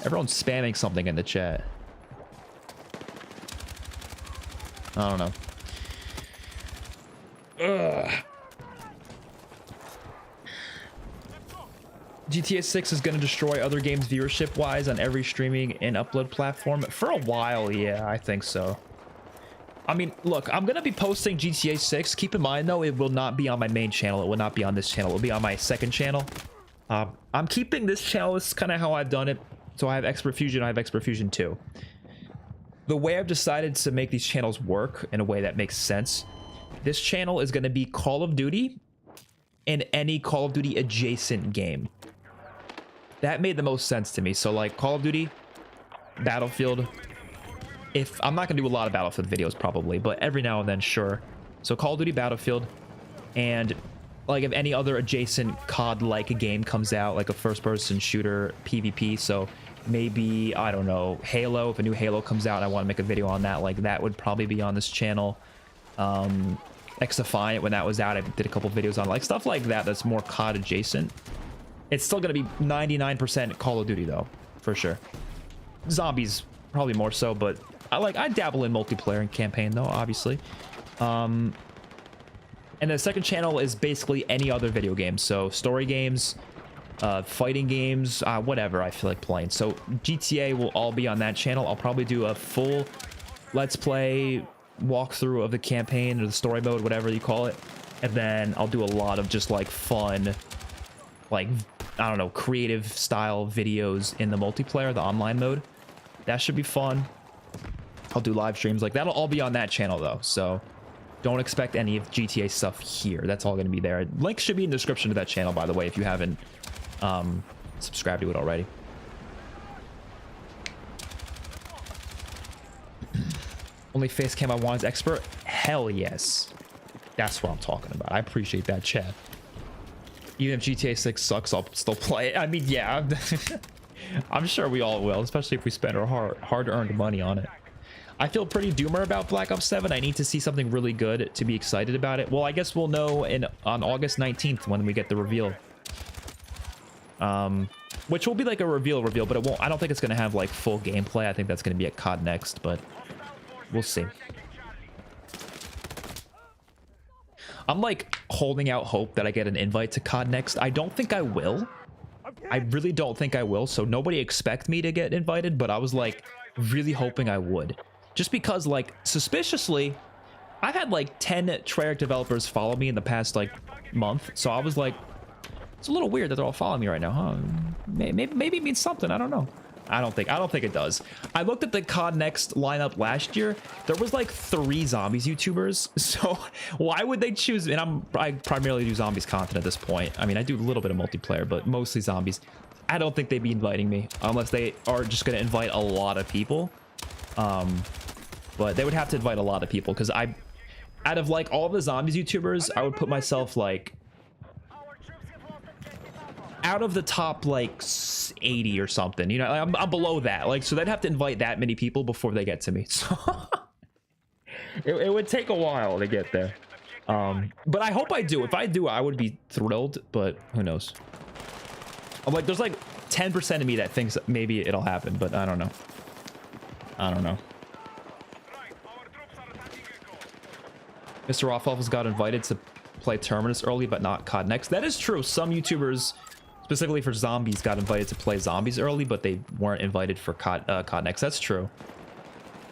Everyone's spamming something in the chat. I don't know. Ugh. GTA 6 is going to destroy other games viewership-wise on every streaming and upload platform. For a while, yeah, I think so. I mean, look, I'm going to be posting GTA 6. Keep in mind, though, it will not be on my main channel. It will not be on this channel. It will be on my second channel. I'm keeping this channel. This is kind of how I've done it. So I have XpertFusion. I have XpertFusion 2. The way I've decided to make these channels work in a way that makes sense, this channel is going to be Call of Duty and any Call of Duty adjacent game. That made the most sense to me. So like Call of Duty, Battlefield. If I'm not gonna do a lot of Battlefield videos probably, but every now and then, sure. So Call of Duty, Battlefield, and like if any other adjacent COD-like game comes out, like a first-person shooter PvP. So maybe, I don't know, Halo. If a new Halo comes out and I want to make a video on that, like that would probably be on this channel. X-Defiant, when that was out, I did a couple videos on like stuff like that that's more COD adjacent. It's still going to be 99% Call of Duty, though, for sure. Zombies, probably more so, but I dabble in multiplayer and campaign, though, obviously. And the second channel is basically any other video game. So story games, fighting games, whatever I feel like playing. So GTA will all be on that channel. I'll probably do a full Let's Play walkthrough of the campaign or the story mode, whatever you call it. And then I'll do a lot of just like fun, like, I don't know, creative style videos in the multiplayer, the online mode. That should be fun. I'll do live streams. Like, that'll all be on that channel, though. So don't expect any of GTA stuff here. That's all going to be there. Link should be in the description to that channel, by the way, if you haven't subscribed to it already. Only face cam I want is expert? Hell yes. That's what I'm talking about. I appreciate that, chat. Even if GTA 6 sucks, I'll still play it. I mean, yeah. I'm sure we all will, especially if we spend our hard-earned money on it. I feel pretty doomer about Black Ops 7. I need to see something really good to be excited about it. Well, I guess we'll know on August 19th when we get the reveal. Which will be like a reveal, but it won't. I don't think it's going to have like full gameplay. I think that's going to be at COD Next, but we'll see. I'm like holding out hope that I get an invite to COD Next. I don't think I will. I really don't think I will. So nobody expect me to get invited, but I was like really hoping I would. Just because like suspiciously, I've had like 10 Treyarch developers follow me in the past like month. So I was like, it's a little weird that they're all following me right now, huh? Maybe it means something. I don't know. I don't think it does. I looked at the COD Next lineup last year. There was like 3 zombies YouTubers. So why would they choose? And I primarily do zombies content at this point. I mean, I do a little bit of multiplayer, but mostly zombies. I don't think they'd be inviting me unless they are just going to invite a lot of people. But they would have to invite a lot of people because out of like all the zombies YouTubers, I would put myself like out of the top like 80 or something, you know. I'm below that, like, so they'd have to invite that many people before they get to me. So it would take a while to get there. But I hope I do. If I do, I would be thrilled, but who knows. I'm like, there's like 10% of me that thinks maybe it'll happen, but I don't know. Mr. Rothhoff got invited to play Terminus early, but not COD Next. That is true. Some YouTubers, specifically for zombies, got invited to play zombies early, but they weren't invited for COD Next. That's true.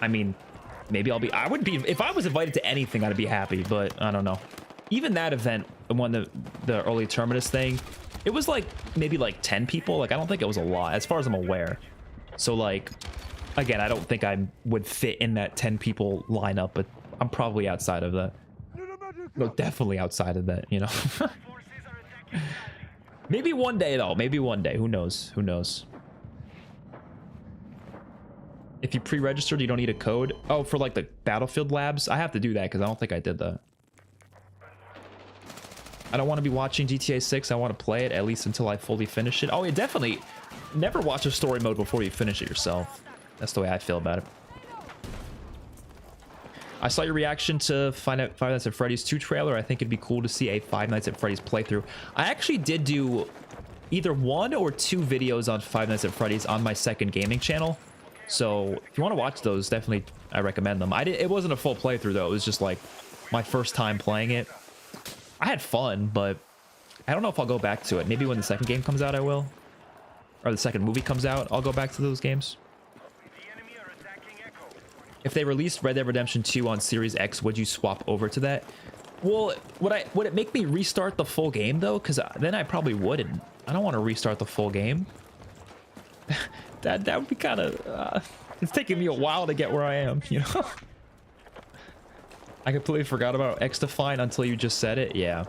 I mean, maybe I would be, if I was invited to anything, I'd be happy, but I don't know. Even that event, the early Terminus thing, it was like maybe like 10 people. Like, I don't think it was a lot as far as I'm aware. So like, again, I don't think I would fit in that 10 people lineup, but I'm probably outside of that. No, definitely outside of that, you know. Maybe one day, though. Maybe one day. Who knows? Who knows? If you pre-registered, you don't need a code. Oh, for like the Battlefield labs? I have to do that because I don't think I did that. I don't want to be watching GTA 6. I want to play it at least until I fully finish it. Oh, yeah, definitely. Never watch a story mode before you finish it yourself. That's the way I feel about it. I saw your reaction to Five Nights at Freddy's 2 trailer. I think it'd be cool to see a Five Nights at Freddy's playthrough. I actually did do either 1 or 2 videos on Five Nights at Freddy's on my second gaming channel. So if you want to watch those, definitely I recommend them. It wasn't a full playthrough though. It was just like my first time playing it. I had fun, but I don't know if I'll go back to it. Maybe when the second game comes out, I will. Or the second movie comes out, I'll go back to those games. If they released Red Dead Redemption 2 on Series X, would you swap over to that? Well, would it make me restart the full game though? Because then I probably wouldn't. I don't want to restart the full game. that would be kind of... it's taking me a while to get where I am, you know? I completely forgot about XDefine until you just said it. Yeah,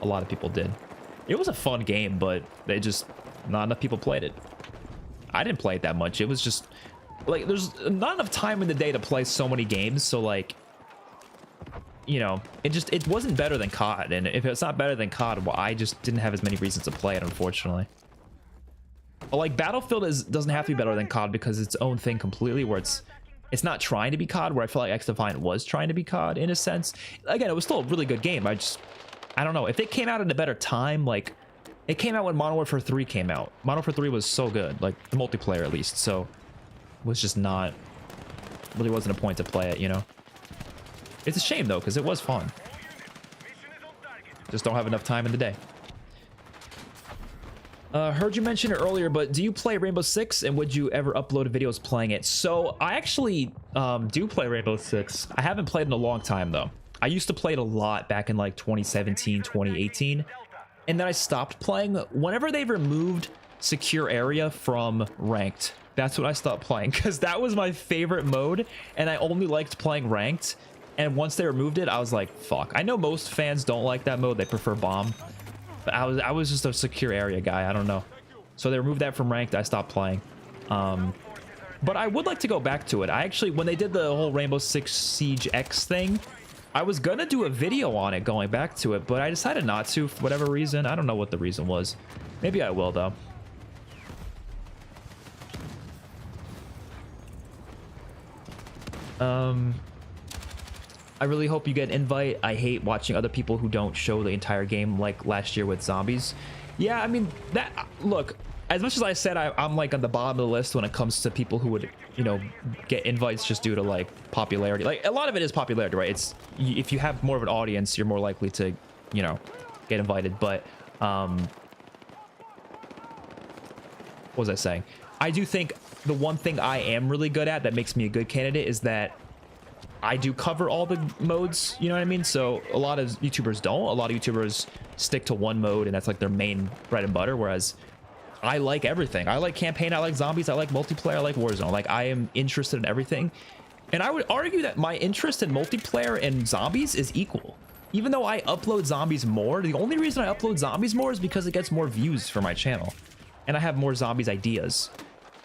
a lot of people did. It was a fun game, but they just... not enough people played it. I didn't play it that much. It was just... like, there's not enough time in the day to play so many games, so like... you know, it wasn't better than COD, and if it's not better than COD, well, I just didn't have as many reasons to play it, unfortunately. But like Battlefield doesn't have to be better than COD because it's its own thing completely, where it's not trying to be COD, where I feel like XDefine was trying to be COD in a sense. Again, it was still a really good game. I don't know, if it came out at a better time, like it came out when Modern Warfare 3 came out. Modern Warfare 3 was so good, like the multiplayer at least, so it was just not, really wasn't a point to play it, you know. It's a shame though, because it was fun. Just don't have enough time in the day. Heard you mention it earlier, but do you play Rainbow Six, and would you ever upload videos playing it? So I actually do play Rainbow Six. I haven't played in a long time though. I used to play it a lot back in like 2017, 2018, and then I stopped playing. Whenever they removed secure area from ranked, that's when I stopped playing, because that was my favorite mode, and I only liked playing ranked. And once they removed it, I was like, fuck. I know most fans don't like that mode. They prefer bomb. But I was just a secure area guy. I don't know. So they removed that from ranked. I stopped playing. But I would like to go back to it. I actually, when they did the whole Rainbow Six Siege X thing, I was gonna do a video on it going back to it, but I decided not to for whatever reason. I don't know what the reason was. Maybe I will though. I really hope you get an invite. I hate watching other people who don't show the entire game, like last year with zombies. Yeah, I mean, that, look, as much as I said I'm like on the bottom of the list when it comes to people who would, you know, get invites just due to like popularity. Like a lot of it is popularity, right? It's, if you have more of an audience, you're more likely to, you know, get invited. But what was I saying? I do think the one thing I am really good at that makes me a good candidate is that I do cover all the modes, you know what I mean? So a lot of YouTubers don't. A lot of YouTubers stick to one mode, and that's like their main bread and butter, whereas I like everything. I like campaign, I like zombies, I like multiplayer, I like Warzone. Like, I am interested in everything. And I would argue that my interest in multiplayer and zombies is equal. Even though I upload zombies more, the only reason I upload zombies more is because it gets more views for my channel. And I have more zombies ideas.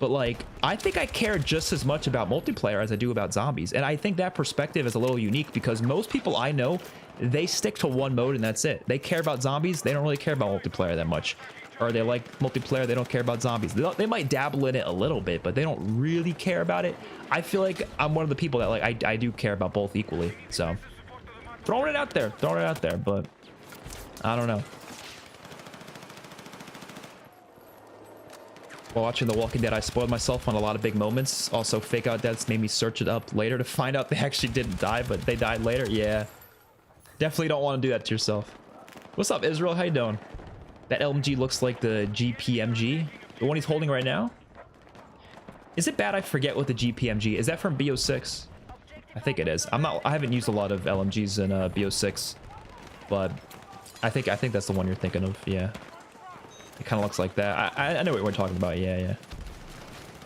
But like, I think I care just as much about multiplayer as I do about zombies. And I think that perspective is a little unique because most people I know, they stick to one mode and that's it. They care about zombies. They don't really care about multiplayer that much. Or they like multiplayer. They don't care about zombies. They might dabble in it a little bit, but they don't really care about it. I feel like I'm one of the people that like, I do care about both equally. So throwing it out there, but I don't know. While watching The Walking Dead, I spoiled myself on a lot of big moments. Also, fake out deaths made me search it up later to find out they actually didn't die, but they died later. Yeah. Definitely don't want to do that to yourself. What's up, Israel? How you doing? That LMG looks like the GPMG. The one he's holding right now? Is it bad I forget what the GPMG is? That from BO6? I think it is. I haven't used a lot of LMGs in BO6, but I think that's the one you're thinking of. Yeah. It kind of looks like that. I know what we're talking about. Yeah.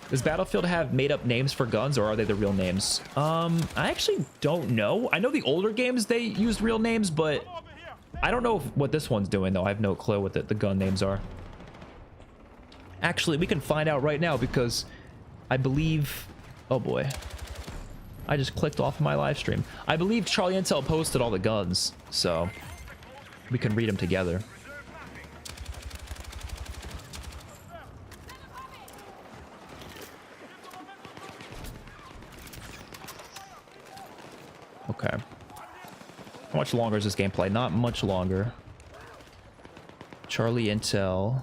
Does Battlefield have made-up names for guns, or are they the real names? I actually don't know. I know the older games, they used real names, but I don't know what this one's doing, though. I have no clue what the gun names are. Actually, we can find out right now, because I believe... Oh, boy. I just clicked off my live stream. I believe Charlie Intel posted all the guns, so we can read them together. Okay. How much longer is this gameplay? Not much longer. Charlie Intel.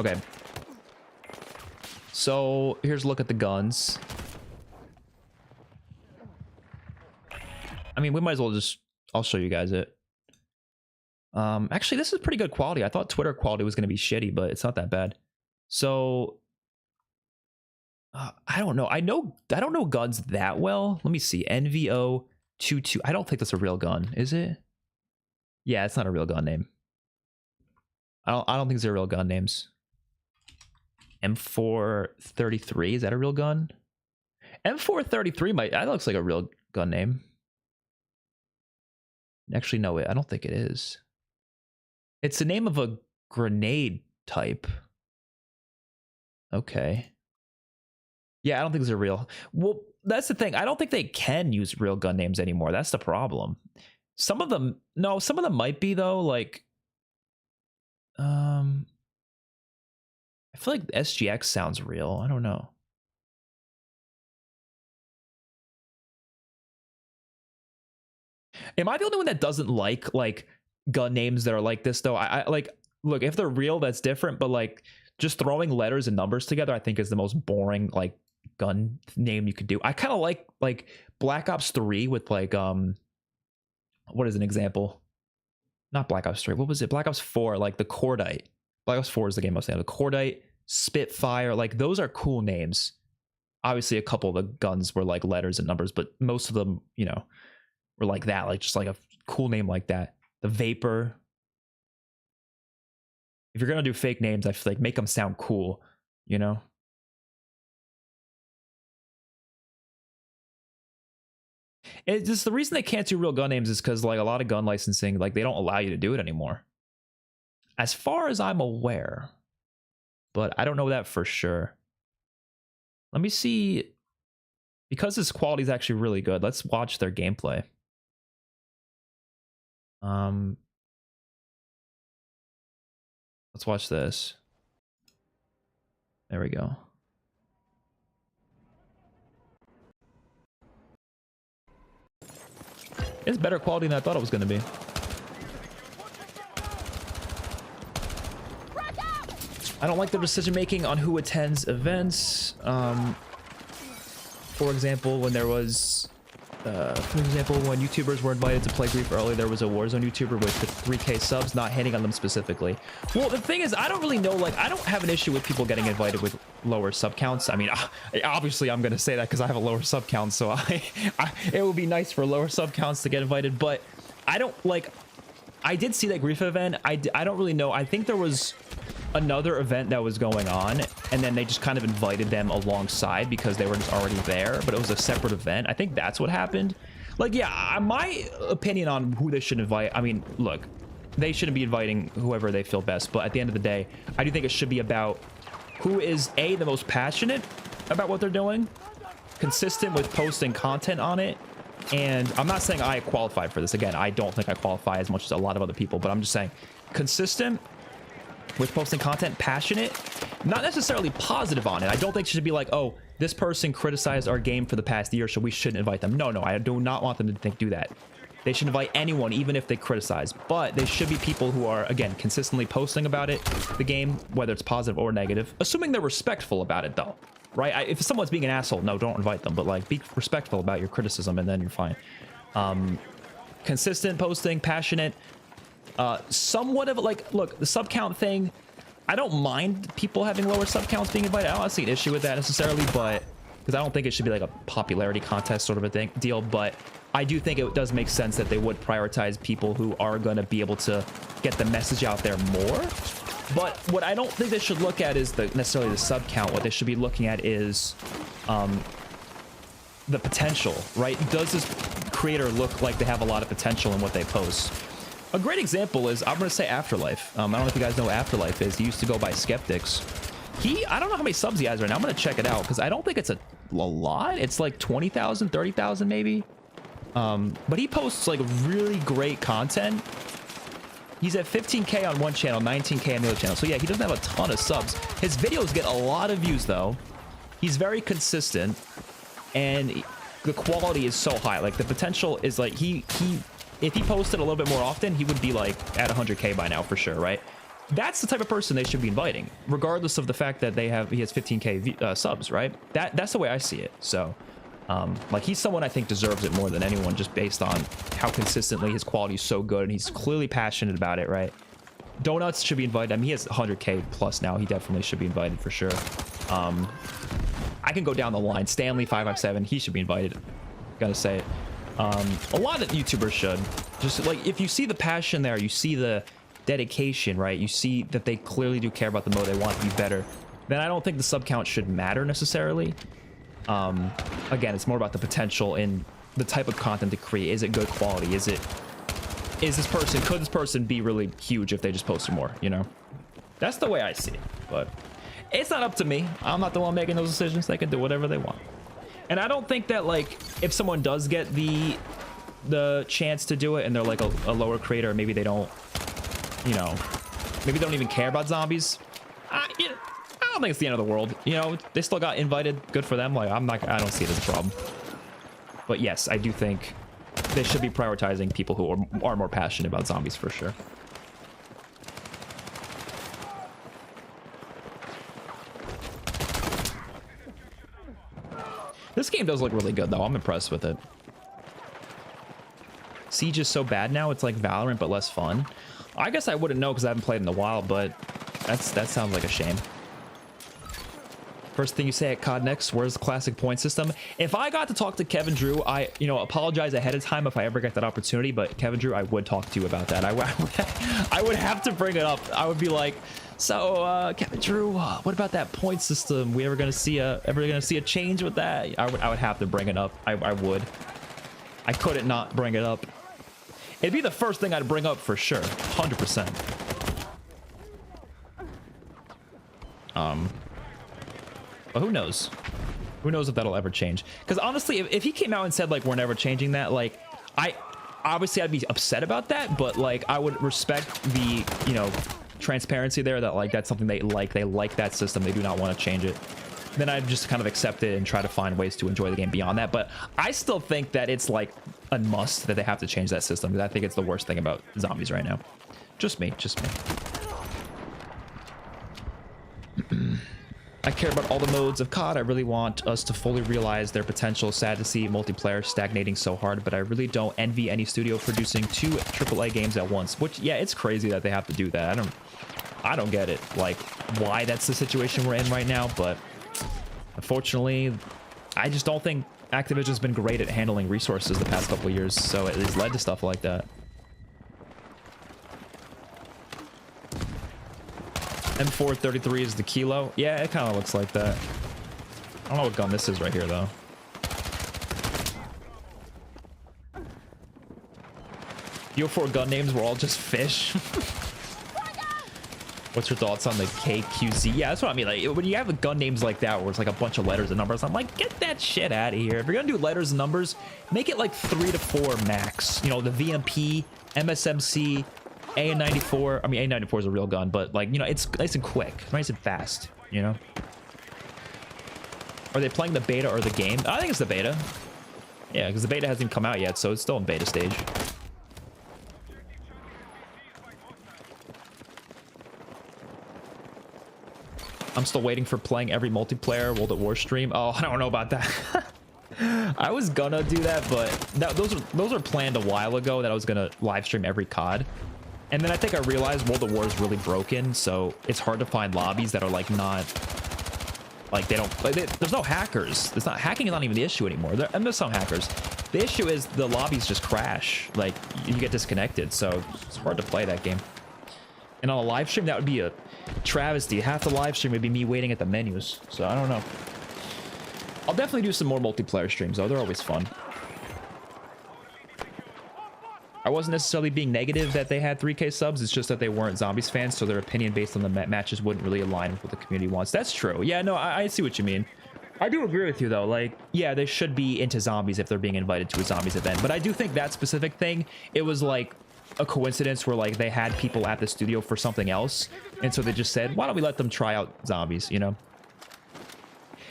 Okay. So here's a look at the guns. I mean, we might as well just... I'll show you guys it. Actually, this is pretty good quality. I thought Twitter quality was going to be shitty, but it's not that bad. So... I don't know. I don't know guns that well. Let me see. NVO22. I don't think that's a real gun, is it? Yeah, it's not a real gun name. I don't think they're real gun names. M433, is that a real gun? M433 might, that looks like a real gun name. Actually, no, I don't think it is. It's the name of a grenade type. Okay. Yeah, I don't think these are real. Well, that's the thing. I don't think they can use real gun names anymore. That's the problem. Some of them, no, some of them might be though. Like, I feel like SGX sounds real. I don't know. Am I the only one that doesn't like gun names that are like this though? I like, look, if they're real, that's different. But like, just throwing letters and numbers together, I think is the most boring like gun name you could do. I kind of like Black Ops 3 with like what is an example? Not Black Ops 3. What was it? Black Ops 4, like the Cordite. Black Ops 4 is the game I was saying. The Cordite, Spitfire, like those are cool names. Obviously, a couple of the guns were like letters and numbers, but most of them, you know, were like that, like just like a cool name like that. The Vapor. If you're gonna do fake names, I feel like make them sound cool, you know? It's just the reason they can't do real gun names is because like a lot of gun licensing, like they don't allow you to do it anymore. As far as I'm aware, but I don't know that for sure. Let me see, because this quality is actually really good. Let's watch their gameplay. Let's watch this. There we go. It's better quality than I thought it was going to be. I don't like the decision making on who attends events. For example, when there was, when YouTubers were invited to play Grief early, there was a Warzone YouTuber with 3K subs not hitting on them specifically. Well, the thing is, I don't really know, like, I don't have an issue with people getting invited with lower sub counts. I mean, obviously I'm going to say that because I have a lower sub count, so it would be nice for lower sub counts to get invited, but I don't, like, I did see that Grief event. I don't really know. I think there was another event that was going on, and then they just kind of invited them alongside because they were just already there, but it was a separate event. I think that's what happened. Like, yeah, my opinion on who they should invite, I mean, look, they shouldn't be inviting whoever they feel best, but at the end of the day, I do think it should be about who is A, the most passionate about what they're doing, consistent with posting content on it. And I'm not saying I qualified for this. Again, I don't think I qualify as much as a lot of other people, but I'm just saying consistent with posting content, passionate, not necessarily positive on it. I don't think it should be like, oh, this person criticized our game for the past year, so we shouldn't invite them. No, I do not want them to do that. They should invite anyone, even if they criticize, but they should be people who are, again, consistently posting about it, the game, whether it's positive or negative, assuming they're respectful about it though, right? If someone's being an asshole, no, don't invite them, but like be respectful about your criticism and then you're fine. Consistent posting, passionate, somewhat of like, look, the sub count thing, I don't mind people having lower sub counts being invited. I don't see an issue with that necessarily, but because I don't think it should be like a popularity contest sort of a deal, but I do think it does make sense that they would prioritize people who are going to be able to get the message out there more. But what I don't think they should look at is necessarily the sub count. What they should be looking at is the potential, right? Does this creator look like they have a lot of potential in what they post? A great example is, I'm going to say Afterlife. I don't know if you guys know who Afterlife is. He used to go by Skeptics. I don't know how many subs he has right now. I'm going to check it out because I don't think it's a lot. It's like 20,000, 30,000 maybe. But he posts like really great content. He's at 15K on one channel, 19K on the other channel. So yeah, he doesn't have a ton of subs. His videos get a lot of views though. He's very consistent and the quality is so high. Like the potential is like if he posted a little bit more often, he would be like at 100K by now for sure, right? that's the type of person they should be inviting, regardless of the fact that he has 15K subs, right? That's the way I see it. So, like, he's someone I think deserves it more than anyone, just based on how consistently his quality is so good, and he's clearly passionate about it, right? Donuts should be invited. I mean, he has 100K plus now. He definitely should be invited for sure. I can go down the line. Stanley 557, he should be invited. Gotta say it. A lot of YouTubers should. Just like, if you see the passion there, you see the dedication, right? You see that they clearly do care about the mode, they want to be better, then I don't think the sub count should matter necessarily. Again, it's more about the potential in the type of content to create. Is it good quality? Could this person be really huge if they just posted more, you know? That's the way I see it, but it's not up to me. I'm not the one making those decisions. They can do whatever they want. And I don't think that, like, if someone does get the chance to do it and they're like a lower creator, maybe they don't, you know, maybe they don't even care about zombies. I don't think it's the end of the world. You know, they still got invited. Good for them. Like, I don't see it as a problem. But yes, I do think they should be prioritizing people who are more passionate about zombies for sure. This game does look really good though. I'm impressed with it. Siege is so bad now, it's like Valorant but less fun. I guess I wouldn't know because I haven't played in a while, but that sounds like a shame. First thing you say at COD Next, where's the classic point system? If I got to talk to Kevin Drew, I apologize ahead of time if I ever get that opportunity, but Kevin Drew, I would talk to you about that. I would have to bring it up. I would be like, so Kevin Drew, what about that point system? We ever gonna see a change with that? I would have to bring it up. I would. I couldn't not bring it up. It'd be the first thing I'd bring up for sure, 100%. But who knows? Who knows if that'll ever change? Because honestly, if he came out and said like we're never changing that, like I'd be upset about that, but like I would respect the transparency there, that like that's something they like that system, they do not want to change it. Then I'd just kind of accept it and try to find ways to enjoy the game beyond that. But I still think that it's like a must that they have to change that system, because I think it's the worst thing about zombies right now. Just me. I care about all the modes of COD. I really want us to fully realize their potential. Sad to see multiplayer stagnating so hard, but I really don't envy any studio producing 2 AAA games at once. Which, yeah, it's crazy that they have to do that. I don't get it, like, why that's the situation we're in right now, but unfortunately, I just don't think Activision's been great at handling resources the past couple of years, so it has led to stuff like that. M433 is the kilo. Yeah, it kind of looks like that. I don't know what gun this is right here, though. Your 4 gun names were all just fish. What's your thoughts on the KQZ? Yeah, that's what I mean. Like, when you have gun names like that, where it's like a bunch of letters and numbers, I'm like, get that shit out of here. If you're gonna do letters and numbers, make it like 3 to 4 max. You know, the VMP, MSMC, A94. I mean, A94 is a real gun, but like, it's nice and quick, nice and fast, Are they playing the beta or the game? I think it's the beta. Yeah, because the beta hasn't even come out yet, so it's still in beta stage. I'm still waiting for playing every multiplayer World at War stream. Oh, I don't know about that. I was gonna do that, but those are planned a while ago, that I was gonna live stream every COD. And then I think I realized World at War is really broken, so it's hard to find lobbies that are like not like there's no hackers. It's not hacking is not even the issue anymore. And there's some hackers. The issue is the lobbies just crash. Like you get disconnected, so it's hard to play that game. And on a live stream, that would be a travesty. Half the live stream would be me waiting at the menus. So I don't know. I'll definitely do some more multiplayer streams though. They're always fun. I wasn't necessarily being negative that they had 3K subs. It's just that they weren't Zombies fans, so their opinion based on the matches wouldn't really align with what the community wants. That's true. Yeah, no, I see what you mean. I do agree with you though. Like, yeah, they should be into zombies if they're being invited to a zombies event. But I do think that specific thing, it was like a coincidence where like they had people at the studio for something else, and so they just said, why don't we let them try out zombies,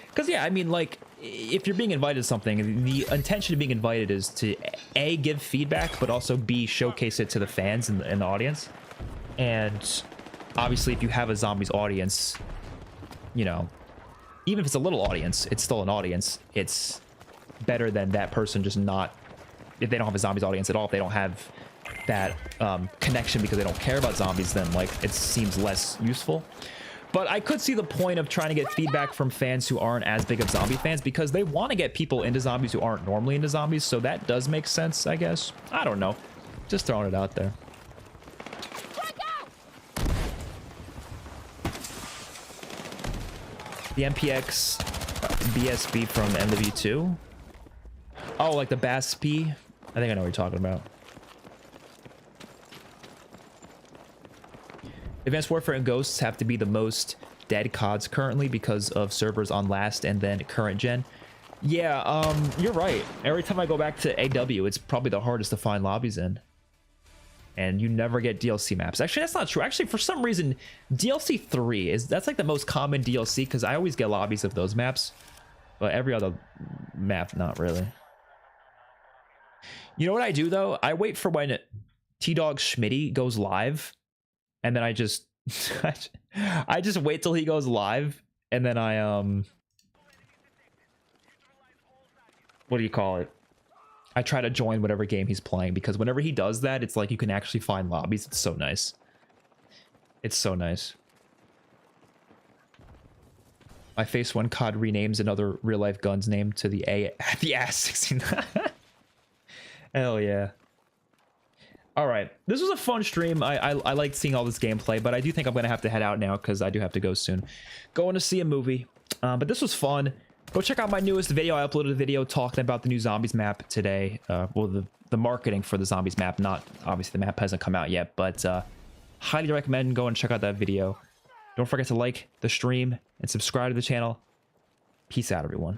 because yeah, I mean, like, if you're being invited to something, the intention of being invited is to A, give feedback, but also B, showcase it to the fans and the audience. And obviously, if you have a zombies audience, you know, even if it's a little audience, it's still an audience. It's better than that person just not, if they don't have a zombies audience at all, if they don't have that connection because they don't care about zombies, then like it seems less useful. But I could see the point of trying to get feedback from fans who aren't as big of zombie fans, because they want to get people into zombies who aren't normally into zombies. So that does make sense, I guess. I don't know. Just throwing it out there. The MPX BSB from MW2. Oh, like the BASP? I think I know what you're talking about. Advanced Warfare and Ghosts have to be the most dead CODs currently because of servers on last and then current gen. Yeah, you're right. Every time I go back to AW, it's probably the hardest to find lobbies in. And you never get DLC maps. Actually, that's not true. Actually, for some reason, DLC 3 that's like the most common DLC, because I always get lobbies of those maps. But every other map, not really. You know what I do, though? I wait for when T-Dog Schmitty goes live, and then I just I just wait till he goes live, and then I what do you call it? I try to join whatever game he's playing, because whenever he does that, it's like you can actually find lobbies. It's so nice. It's so nice. My Face 1 COD renames another real-life gun's name to the AS-69. Hell yeah. All right, this was a fun stream. I liked seeing all this gameplay, but I do think I'm gonna have to head out now because I do have to go soon. Going to see a movie, but this was fun. Go check out my newest video. I uploaded a video talking about the new Zombies map today. Well, the marketing for the Zombies map. Not obviously the map hasn't come out yet, but highly recommend go and check out that video. Don't forget to like the stream and subscribe to the channel. Peace out, everyone.